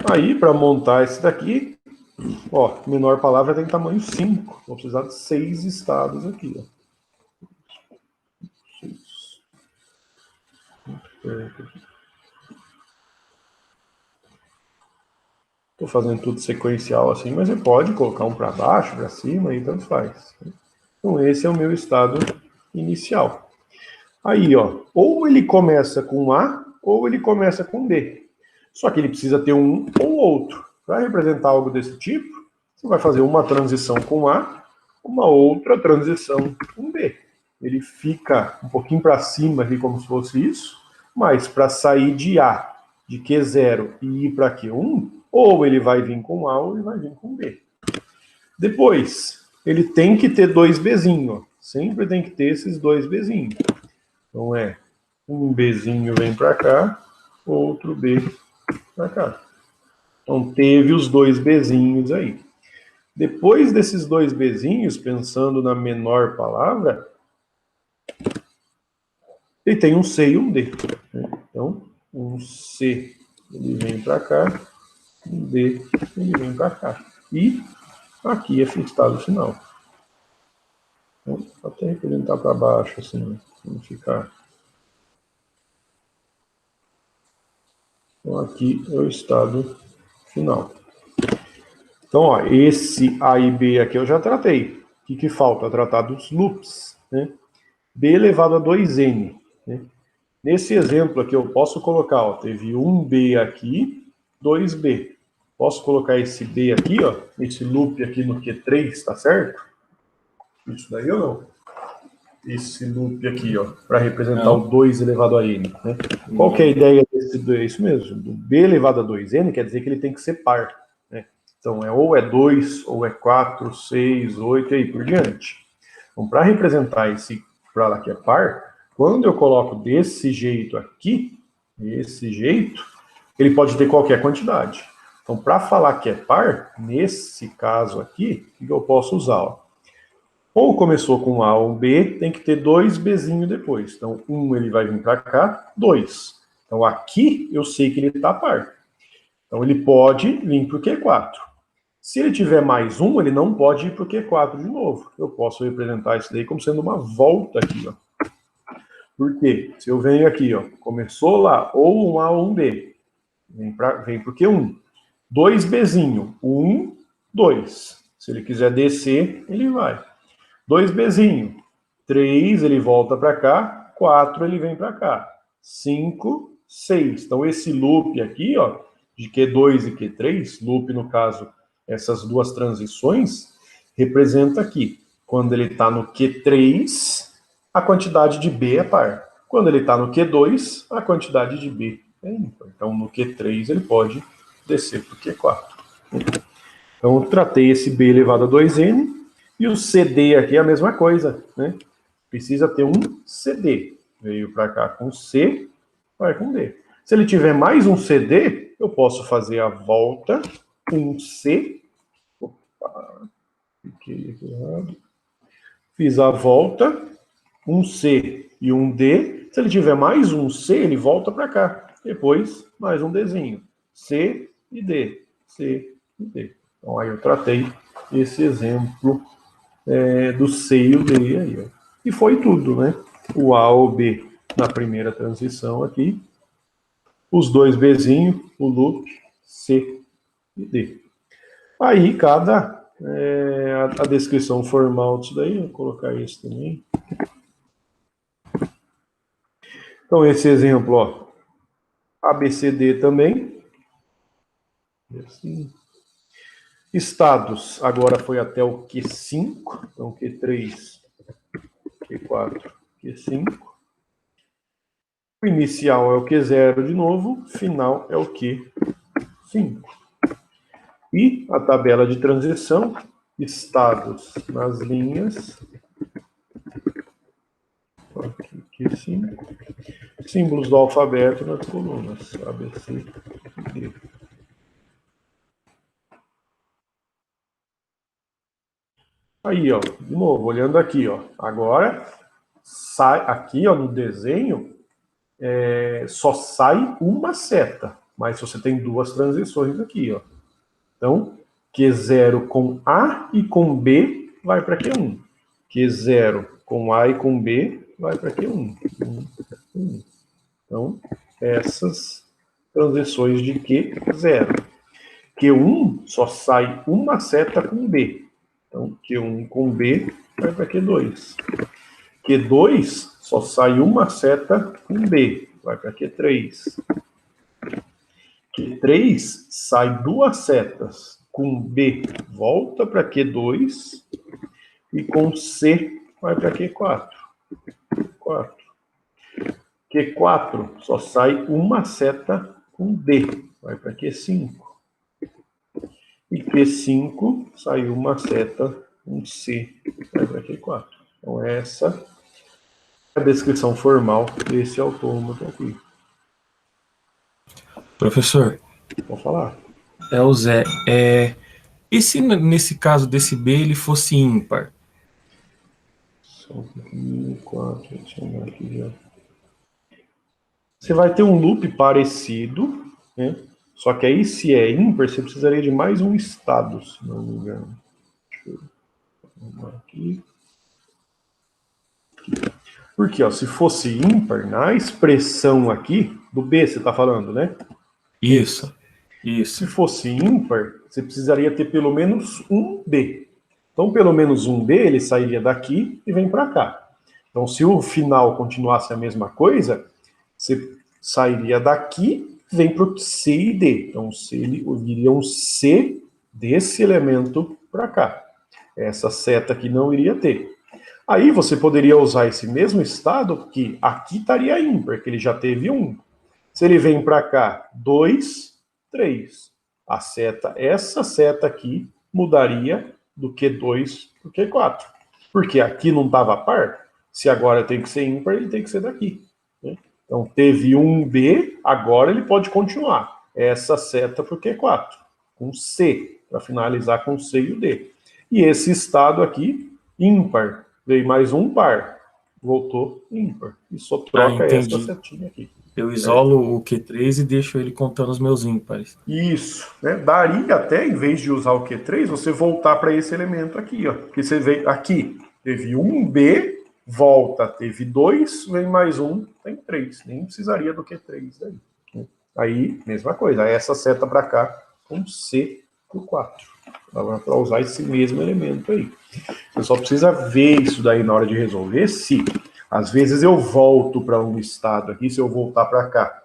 Aí, para montar esse daqui, ó, menor palavra tem tamanho 5. Vou precisar de 6 estados aqui, ó. Estou fazendo tudo sequencial assim, mas você pode colocar um para baixo, para cima, e tanto faz. Então, esse é o meu estado inicial. Aí, ó, ou ele começa com A, ou ele começa com B. Só que ele precisa ter um ou outro. Para representar algo desse tipo, você vai fazer uma transição com A, uma outra transição com B. Ele fica um pouquinho para cima aqui, como se fosse isso, mas para sair de A, de Q0 e ir para Q1, ou ele vai vir com A ou ele vai vir com B. Depois, ele tem que ter dois Bzinhos. Sempre tem que ter esses dois Bzinhos. Então é um Bzinho vem para cá, outro B para cá. Então teve os dois Bzinhos aí. Depois desses dois Bzinhos, pensando na menor palavra, ele tem um C e um D. Então, um C ele vem para cá, um D ele vem para cá. E aqui é o estado final. Então, até representar para baixo, assim, não ficar. Então, aqui é o estado final. Então, ó, esse A e B aqui eu já tratei. O que falta? Tratar dos loops, né? B elevado a 2n. Né? Nesse exemplo aqui eu posso colocar, ó, teve um B aqui, 2B. Posso colocar esse B aqui, ó, esse loop aqui no Q3, tá certo? Isso daí ou não? Esse loop aqui, ó, para representar o 2 elevado a n. Né? Qual que é a ideia desse? Isso mesmo, do B elevado a 2n quer dizer que ele tem que ser par. Né? Então, ou é 2, ou é 4, 6, 8 e aí por diante. Então, para representar esse para lá que é par, quando eu coloco desse jeito aqui, desse jeito, ele pode ter qualquer quantidade. Então, para falar que é par, nesse caso aqui, o que eu posso usar? Ó? Ou começou com A ou B, tem que ter dois Bzinho depois. Então, um ele vai vir para cá, 2. Então, aqui eu sei que ele está par. Então, ele pode vir para o Q4. Se ele tiver mais um, ele não pode ir para o Q4 de novo. Eu posso representar isso daí como sendo uma volta aqui, ó. Por quê? Se eu venho aqui, ó, começou lá, ou um A ou um B, vem para o Q1. 2 Bzinho, 1, 2. Se ele quiser descer, ele vai. 2 Bzinho, 3, ele volta para cá, 4, ele vem para cá. 5, 6. Então, esse loop aqui, ó, de Q2 e Q3, loop, no caso, essas duas transições, representa aqui, quando ele está no Q3, a quantidade de B é par. Quando ele está no Q2, a quantidade de B é ímpar. Então, no Q3, ele pode descer para o Q4. Então, eu tratei esse B elevado a 2n, e o CD aqui é a mesma coisa, né? Precisa ter um CD. Veio para cá com C, vai com D. Se ele tiver mais um CD, eu posso fazer a volta, um C. Opa, fiquei aqui errado. Fiz a volta, um C e um D. Se ele tiver mais um C, ele volta para cá. Depois, mais um Dzinho. C e D. C e D. Então, aí eu tratei esse exemplo do C e o D aí, ó. E foi tudo, né? O A ou B na primeira transição aqui. Os dois Bzinhos, o loop, C e D. Aí, a descrição formal disso daí, vou colocar isso também. Então, esse exemplo, ó, ABCD também. Assim. Estados, agora foi até o Q5, então Q3, Q4, Q5. O inicial é o Q0 de novo, final é o Q5. E a tabela de transição, estados nas linhas, aqui, Q5, símbolos do alfabeto nas colunas, A, B, C e D. Aí, ó, de novo, olhando aqui, ó, agora sai aqui, ó, no desenho, só sai uma seta, mas você tem duas transições aqui, ó. Então, Q0 com A e com B vai para Q1. Q0 com A e com B vai para Q1. Então, essas transições de Q0. Q1 só sai uma seta com B. Então, Q1 com B vai para Q2. Q2 só sai uma seta com B, vai para Q3. Q3 sai duas setas com B, volta para Q2 e com C vai para Q4. Q4 só sai uma seta com D, vai para Q5. E Q5 sai uma seta com C, vai para Q4. Então essa é a descrição formal desse autômato aqui. Professor, Vou falar. é o Zé. E se nesse caso desse B ele fosse ímpar? Só um pouquinho, 4, deixa eu ver aqui já. Você vai ter um loop parecido, né? Só que aí, se é ímpar, você precisaria de mais um estado, se não me engano. Deixa eu arrumar aqui. Porque, ó, se fosse ímpar, na expressão aqui, do B você está falando, né? Isso. Se fosse ímpar, você precisaria ter pelo menos um B. Então, pelo menos um B, ele sairia daqui e vem para cá. Então, se o final continuasse a mesma coisa, você sairia daqui, vem para o C e D. Então, ele viria um C desse elemento para cá. Essa seta aqui não iria ter. Aí você poderia usar esse mesmo estado, que aqui estaria ímpar, que ele já teve um. Se ele vem para cá, 2, 3. Essa seta aqui mudaria do Q2 para o Q4. Porque aqui não estava par, se agora tem que ser ímpar, ele tem que ser daqui. Né? Então, teve um B, agora ele pode continuar. Essa seta para o Q4, com C, para finalizar com C e o D. E esse estado aqui, ímpar, veio mais um par, voltou ímpar. E só troca essa setinha aqui. Eu isolo o Q3 e deixo ele contando os meus ímpares. Isso, né? Daria até, em vez de usar o Q3, você voltar para esse elemento aqui, ó. Porque você veio aqui, teve um B, volta, teve 2, vem mais um, tem 3. Nem precisaria do Q3 daí. Né? Aí, mesma coisa, essa seta para cá com C por 4. Para usar esse mesmo elemento aí. Você só precisa ver isso daí na hora de resolver, se às vezes eu volto para um estado aqui, se eu voltar para cá,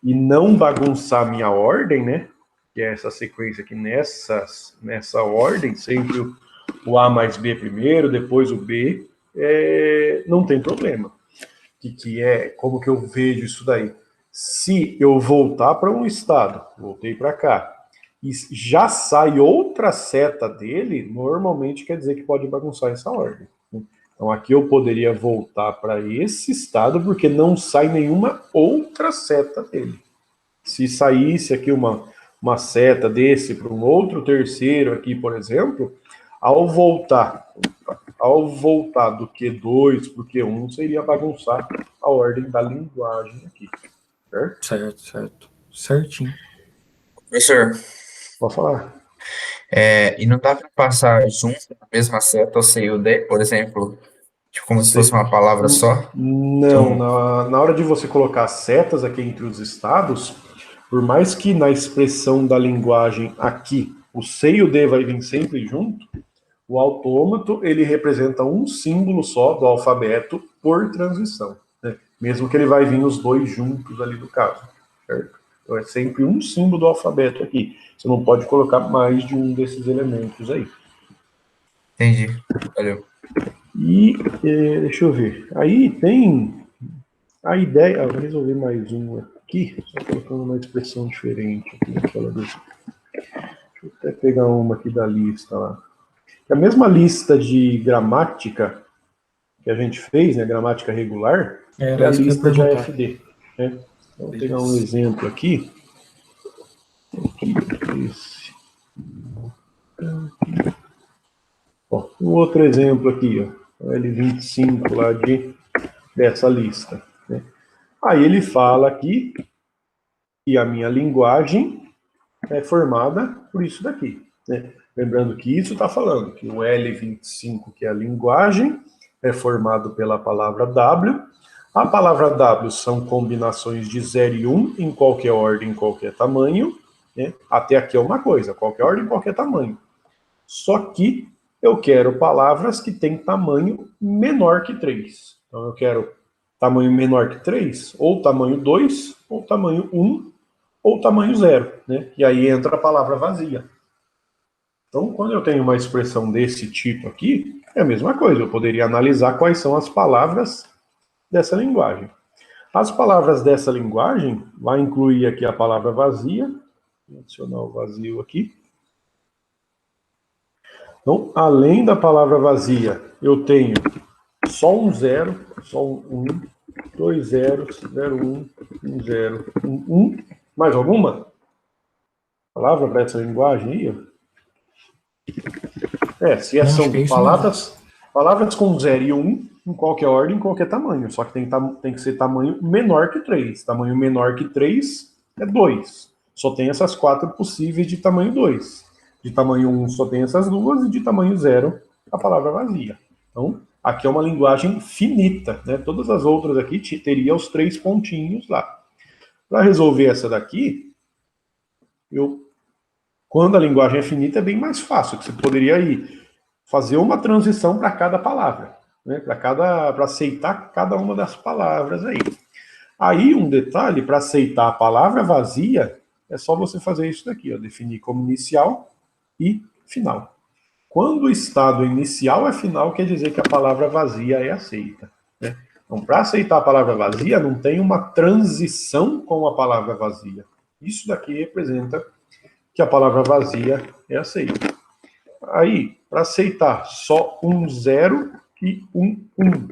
e não bagunçar a minha ordem, né? Que é essa sequência aqui nessa ordem, sempre o A mais B primeiro, depois o B, não tem problema. Como que eu vejo isso daí? Se eu voltar para um estado, voltei para cá, e já sai outra seta dele, normalmente quer dizer que pode bagunçar essa ordem. Então aqui eu poderia voltar para esse estado, porque não sai nenhuma outra seta dele. Se saísse aqui uma seta desse para um outro terceiro aqui, por exemplo, ao voltar do Q2 para o Q1, seria bagunçar a ordem da linguagem aqui. Certo? Certo. Certinho. Professor, Pode falar. e não dá para passar junto na mesma seta o C e o D, por exemplo, tipo, como se fosse uma palavra só? Não, Então, na hora de você colocar setas aqui entre os estados, por mais que na expressão da linguagem aqui, o C e o D vai vir sempre junto, o autômato, ele representa um símbolo só do alfabeto por transição, né? Mesmo que ele vai vir os dois juntos ali do caso, certo? Então é sempre um símbolo do alfabeto aqui. Você não pode colocar mais de um desses elementos aí. entendi. Valeu. E, deixa eu ver, aí tem a ideia, vou resolver mais um aqui, só colocando uma expressão diferente aqui. Deixa eu até pegar uma aqui da lista lá. A mesma lista de gramática que a gente fez, né, gramática regular, é a lista de AFD. Né? Então, vou pegar um exemplo aqui. Esse. Ó, um outro exemplo aqui, ó, L25 lá dessa lista. Né? Aí ele fala aqui E a minha linguagem é formada por isso daqui, né? Lembrando que isso está falando que o L25, que é a linguagem, é formado pela palavra W. A palavra W são combinações de 0 e 1 em qualquer ordem, em qualquer tamanho, né? Até aqui é uma coisa, qualquer ordem, qualquer tamanho. Só que eu quero palavras que têm tamanho menor que 3. Então eu quero tamanho menor que 3, ou tamanho 2, ou tamanho 1, ou tamanho 0, né? E aí entra a palavra vazia. Então, quando eu tenho uma expressão desse tipo aqui, é a mesma coisa. Eu poderia analisar quais são as palavras dessa linguagem. As palavras dessa linguagem vai incluir aqui a palavra vazia. Vou adicionar o vazio aqui. Então, além da palavra vazia, eu tenho só um 0, só um 1, 2 zeros, 0, 1, 1, 0, 1, 1. Mais alguma palavra para essa linguagem aí? Se são palavras com 0 e 1, em qualquer ordem, em qualquer tamanho. Só que tem que ser tamanho menor que 3. Tamanho menor que 3 é 2. Só tem essas 4 possíveis de tamanho 2. De tamanho 1 só tem essas duas, e de tamanho 0 a palavra vazia. Então, aqui é uma linguagem finita, né? Todas as outras aqui teria os 3 pontinhos lá. Para resolver essa daqui, quando a linguagem é finita, é bem mais fácil, que você poderia fazer uma transição para cada palavra, né? Para aceitar cada uma das palavras aí. Aí, um detalhe, para aceitar a palavra vazia, é só você fazer isso daqui, ó, definir como inicial e final. Quando o estado inicial é final, quer dizer que a palavra vazia é aceita, né? Então, para aceitar a palavra vazia, não tem uma transição com a palavra vazia. Isso daqui representa que a palavra vazia é aceita. Aí, para aceitar só um 0 e um 1.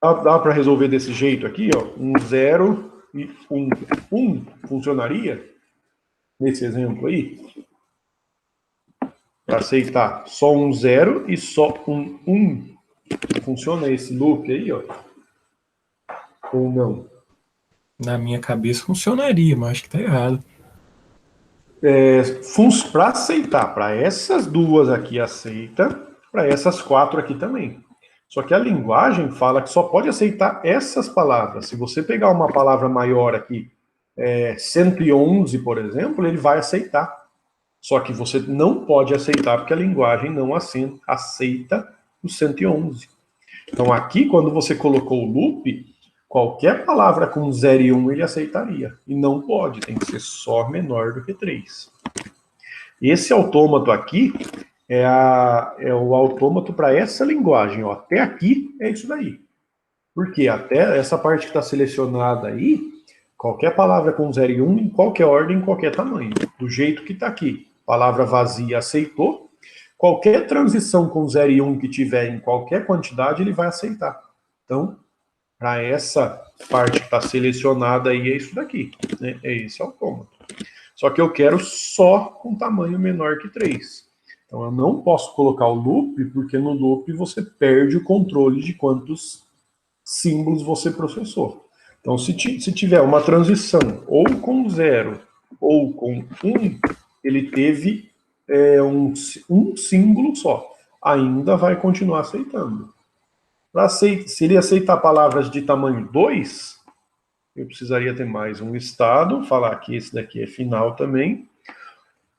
Dá para resolver desse jeito aqui, ó, um 0 e um 1 funcionaria nesse exemplo aí? Para aceitar só um 0 e só um 1. Funciona esse loop aí, ó? Ou não? Na minha cabeça funcionaria, mas acho que tá errado. Para aceitar, para essas duas aqui aceita, para essas 4 aqui também. Só que a linguagem fala que só pode aceitar essas palavras. Se você pegar uma palavra maior aqui, 111, por exemplo, ele vai aceitar. Só que você não pode aceitar porque a linguagem não aceita o 111. Então aqui, quando você colocou o loop, qualquer palavra com 0 e 1 ele aceitaria. E não pode, tem que ser só menor do que 3. Esse autômato aqui é o autômato para essa linguagem. Ó. Até aqui é isso daí. Porque até essa parte que está selecionada aí, qualquer palavra com 0 e 1, em qualquer ordem, em qualquer tamanho. Do jeito que está aqui. Palavra vazia aceitou. Qualquer transição com 0 e 1 que tiver em qualquer quantidade, ele vai aceitar. Então, para essa parte que está selecionada aí, é isso daqui. Né? É esse autômato. Só que eu quero só com tamanho menor que 3. Então, eu não posso colocar o loop, porque no loop você perde o controle de quantos símbolos você processou. Então, se tiver uma transição ou com 0 ou com 1, ele teve um símbolo só. Ainda vai continuar aceitando. Se ele aceitar palavras de tamanho 2, eu precisaria ter mais um estado, falar que esse daqui é final também.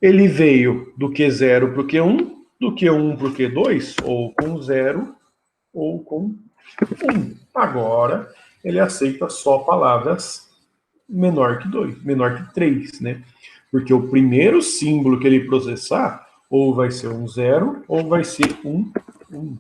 Ele veio do Q0 para o Q1, do Q1 para o Q2, ou com 0, ou com 1. Agora, ele aceita só palavras menor que 2, menor que 3, né? Porque o primeiro símbolo que ele processar, ou vai ser um 0, ou vai ser um 1.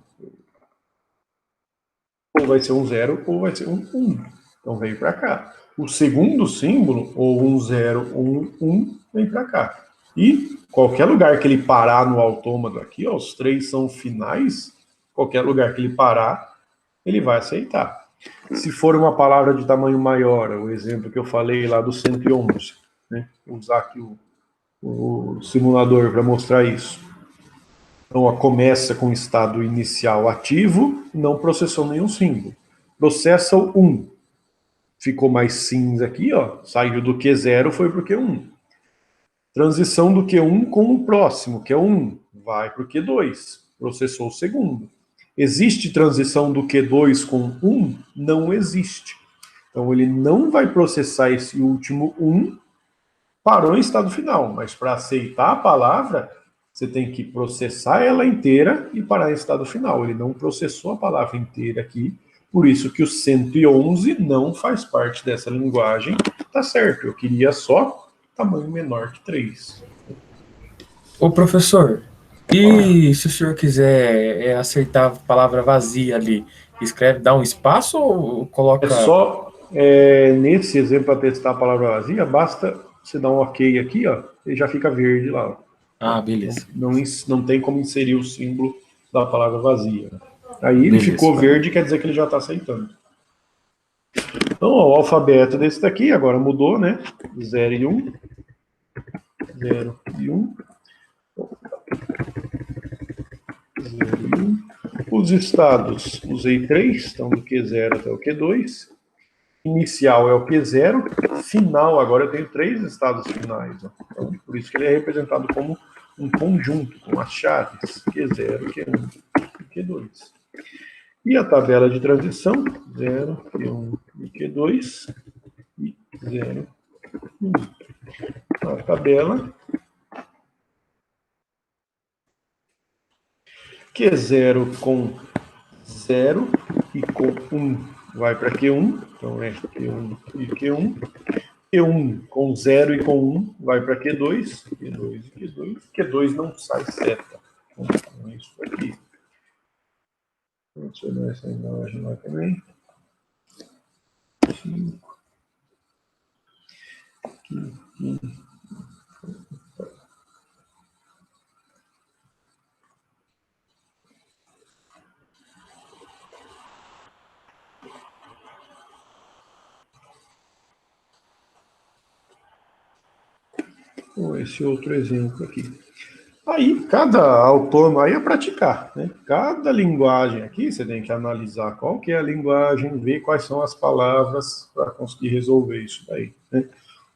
Ou vai ser um 0, ou vai ser um 1. Então, veio para cá. O segundo símbolo, ou um 0, ou um 1, vem para cá. E qualquer lugar que ele parar no autômato aqui, ó, os 3 são finais, qualquer lugar que ele parar, ele vai aceitar. Se for uma palavra de tamanho maior, o exemplo que eu falei lá do 111, né? Vou usar aqui o simulador para mostrar isso. Então, ó, começa com o estado inicial ativo, não processou nenhum símbolo. Processa o 1. ficou mais cinza aqui, ó, saiu do Q0, foi para o Q1. Transição do Q1 com o próximo, que é o 1, vai para o Q2, processou o segundo. Existe transição do Q2 com 1? Não existe. Então ele não vai processar esse último 1, parou em estado final, mas para aceitar a palavra, você tem que processar ela inteira e parar em estado final. Ele não processou a palavra inteira aqui, por isso que o 111 não faz parte dessa linguagem. Tá certo, eu queria só tamanho menor que 3. Ô, professor, e se o senhor quiser acertar a palavra vazia ali, escreve, dá um espaço ou coloca... É só, nesse exemplo, para testar a palavra vazia, basta você dar um ok aqui, ó, e já fica verde lá. Ó. Ah, beleza. Não tem como inserir o símbolo da palavra vazia. Aí ele Beleza. ficou verde, quer dizer que ele já está aceitando. Então, ó, o alfabeto desse daqui agora mudou, né? 0 e 1. 0 e 1. 0 e 1. Os estados, usei 3, então do Q0 até o Q2. Inicial é o Q0, final, agora eu tenho 3 estados finais. Ó. Então, por isso que ele é representado como um conjunto, com as chaves Q0, Q1 e Q2. E a tabela de transição, 0, Q1 e Q2, e 0, 1. A tabela Q0 com 0 e com 1 vai para Q1, então é Q1 e Q1. Q1 com 0 e com 1 vai para Q2, Q2 e Q2. Q2 não sai seta. Então, isso aqui. Vou adicionar essa imagem lá também. 5. Aqui. Esse outro exemplo aqui. Aí, cada autônomo, aí é praticar, né? Cada linguagem aqui, você tem que analisar qual que é a linguagem, ver quais são as palavras para conseguir resolver isso daí, né?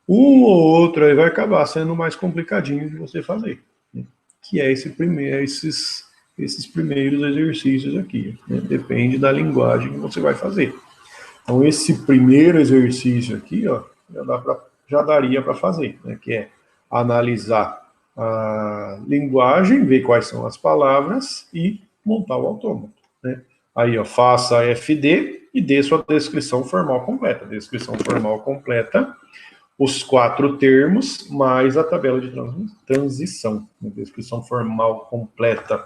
Um ou outro aí vai acabar sendo mais complicadinho de você fazer, né? Que é esses primeiros exercícios aqui, né? Depende da linguagem que você vai fazer. Então, esse primeiro exercício aqui, ó, já daria para fazer, né? Que é analisar a linguagem, ver quais são as palavras e montar o autômato, né? Aí, ó, faça a FD e dê sua descrição formal completa. Descrição formal completa, os 4 termos, mais a tabela de transição. A descrição formal completa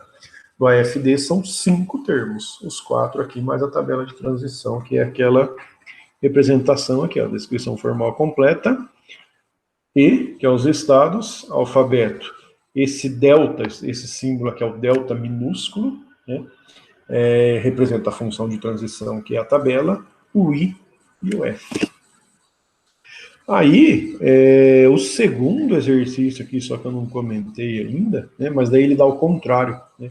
do AFD são 5 termos. Os 4 aqui, mais a tabela de transição, que é aquela representação aqui, a descrição formal completa, e, que é os estados, alfabeto. Esse delta, esse símbolo aqui é o delta minúsculo, né? Representa a função de transição, que é a tabela, o I e o F. Aí, o segundo exercício aqui, só que eu não comentei ainda, né? Mas daí ele dá o contrário, né?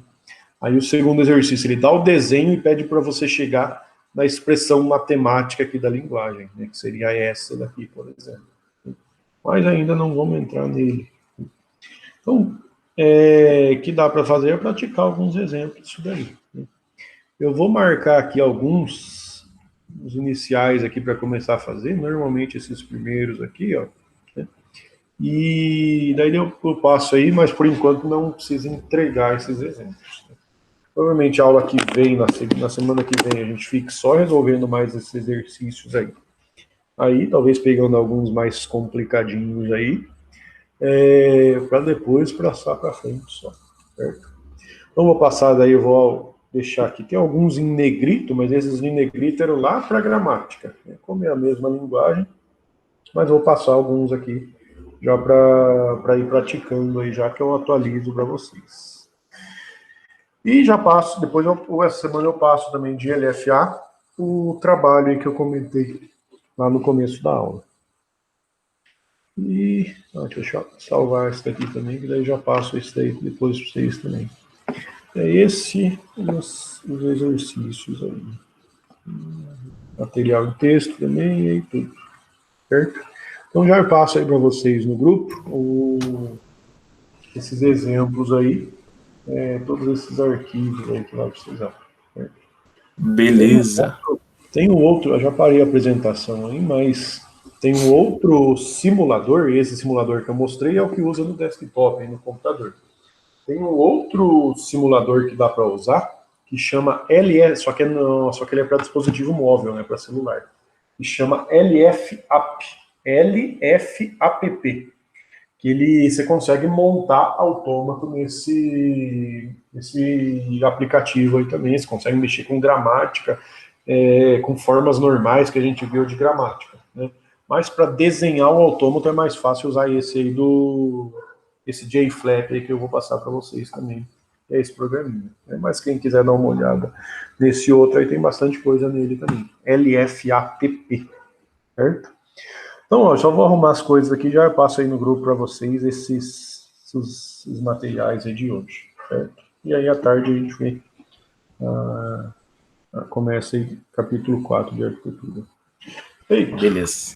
Aí o segundo exercício, ele dá o desenho e pede para você chegar na expressão matemática aqui da linguagem, né? Que seria essa daqui, por exemplo. Mas ainda não vamos entrar nele. Então, que dá para fazer é praticar alguns exemplos disso daí, né? Eu vou marcar aqui alguns os iniciais aqui para começar a fazer, normalmente esses primeiros aqui, ó, né? E daí eu passo aí, mas por enquanto não precisa entregar esses exemplos, né? Provavelmente a aula que vem, na semana que vem, a gente fique só resolvendo mais esses exercícios aí. Aí, talvez pegando alguns mais complicadinhos aí, para depois passar para frente só, certo? Então, vou passar daí, eu vou deixar aqui, tem alguns em negrito, mas esses em negrito eram lá para gramática, né? Como é a mesma linguagem, mas vou passar alguns aqui, já para ir praticando aí, já que eu atualizo para vocês. E já passo, depois, essa semana eu passo também de LFA, o trabalho aí que eu comentei lá no começo da aula. E deixa eu salvar esse daqui também, que daí já passo esse daí depois para vocês também. É esse os exercícios aí. material em texto também e tudo, certo? Então já eu passo aí para vocês no grupo esses exemplos aí, todos esses arquivos aí que vai precisar. Certo? Beleza. Tem um outro, eu já parei a apresentação aí, mas tem um outro simulador, esse simulador que eu mostrei é o que usa no desktop, aí no computador. Tem um outro simulador que dá para usar, que chama LS, só que ele é para dispositivo móvel, né, para celular. Que chama LFAP, LFAPP, que você consegue montar autômato nesse aplicativo aí também. Você consegue mexer com gramática, com formas normais que a gente viu de gramática, né? Mas para desenhar o autômato é mais fácil usar esse aí esse JFlap aí que eu vou passar para vocês também. É esse programinha. Mas quem quiser dar uma olhada nesse outro aí, tem bastante coisa nele também. LFAPP, certo? Então, ó, só vou arrumar as coisas aqui, já passo aí no grupo para vocês esses materiais aí de hoje, certo? E aí à tarde a gente vê, começa aí capítulo 4 de arquitetura. Ei, Beleza.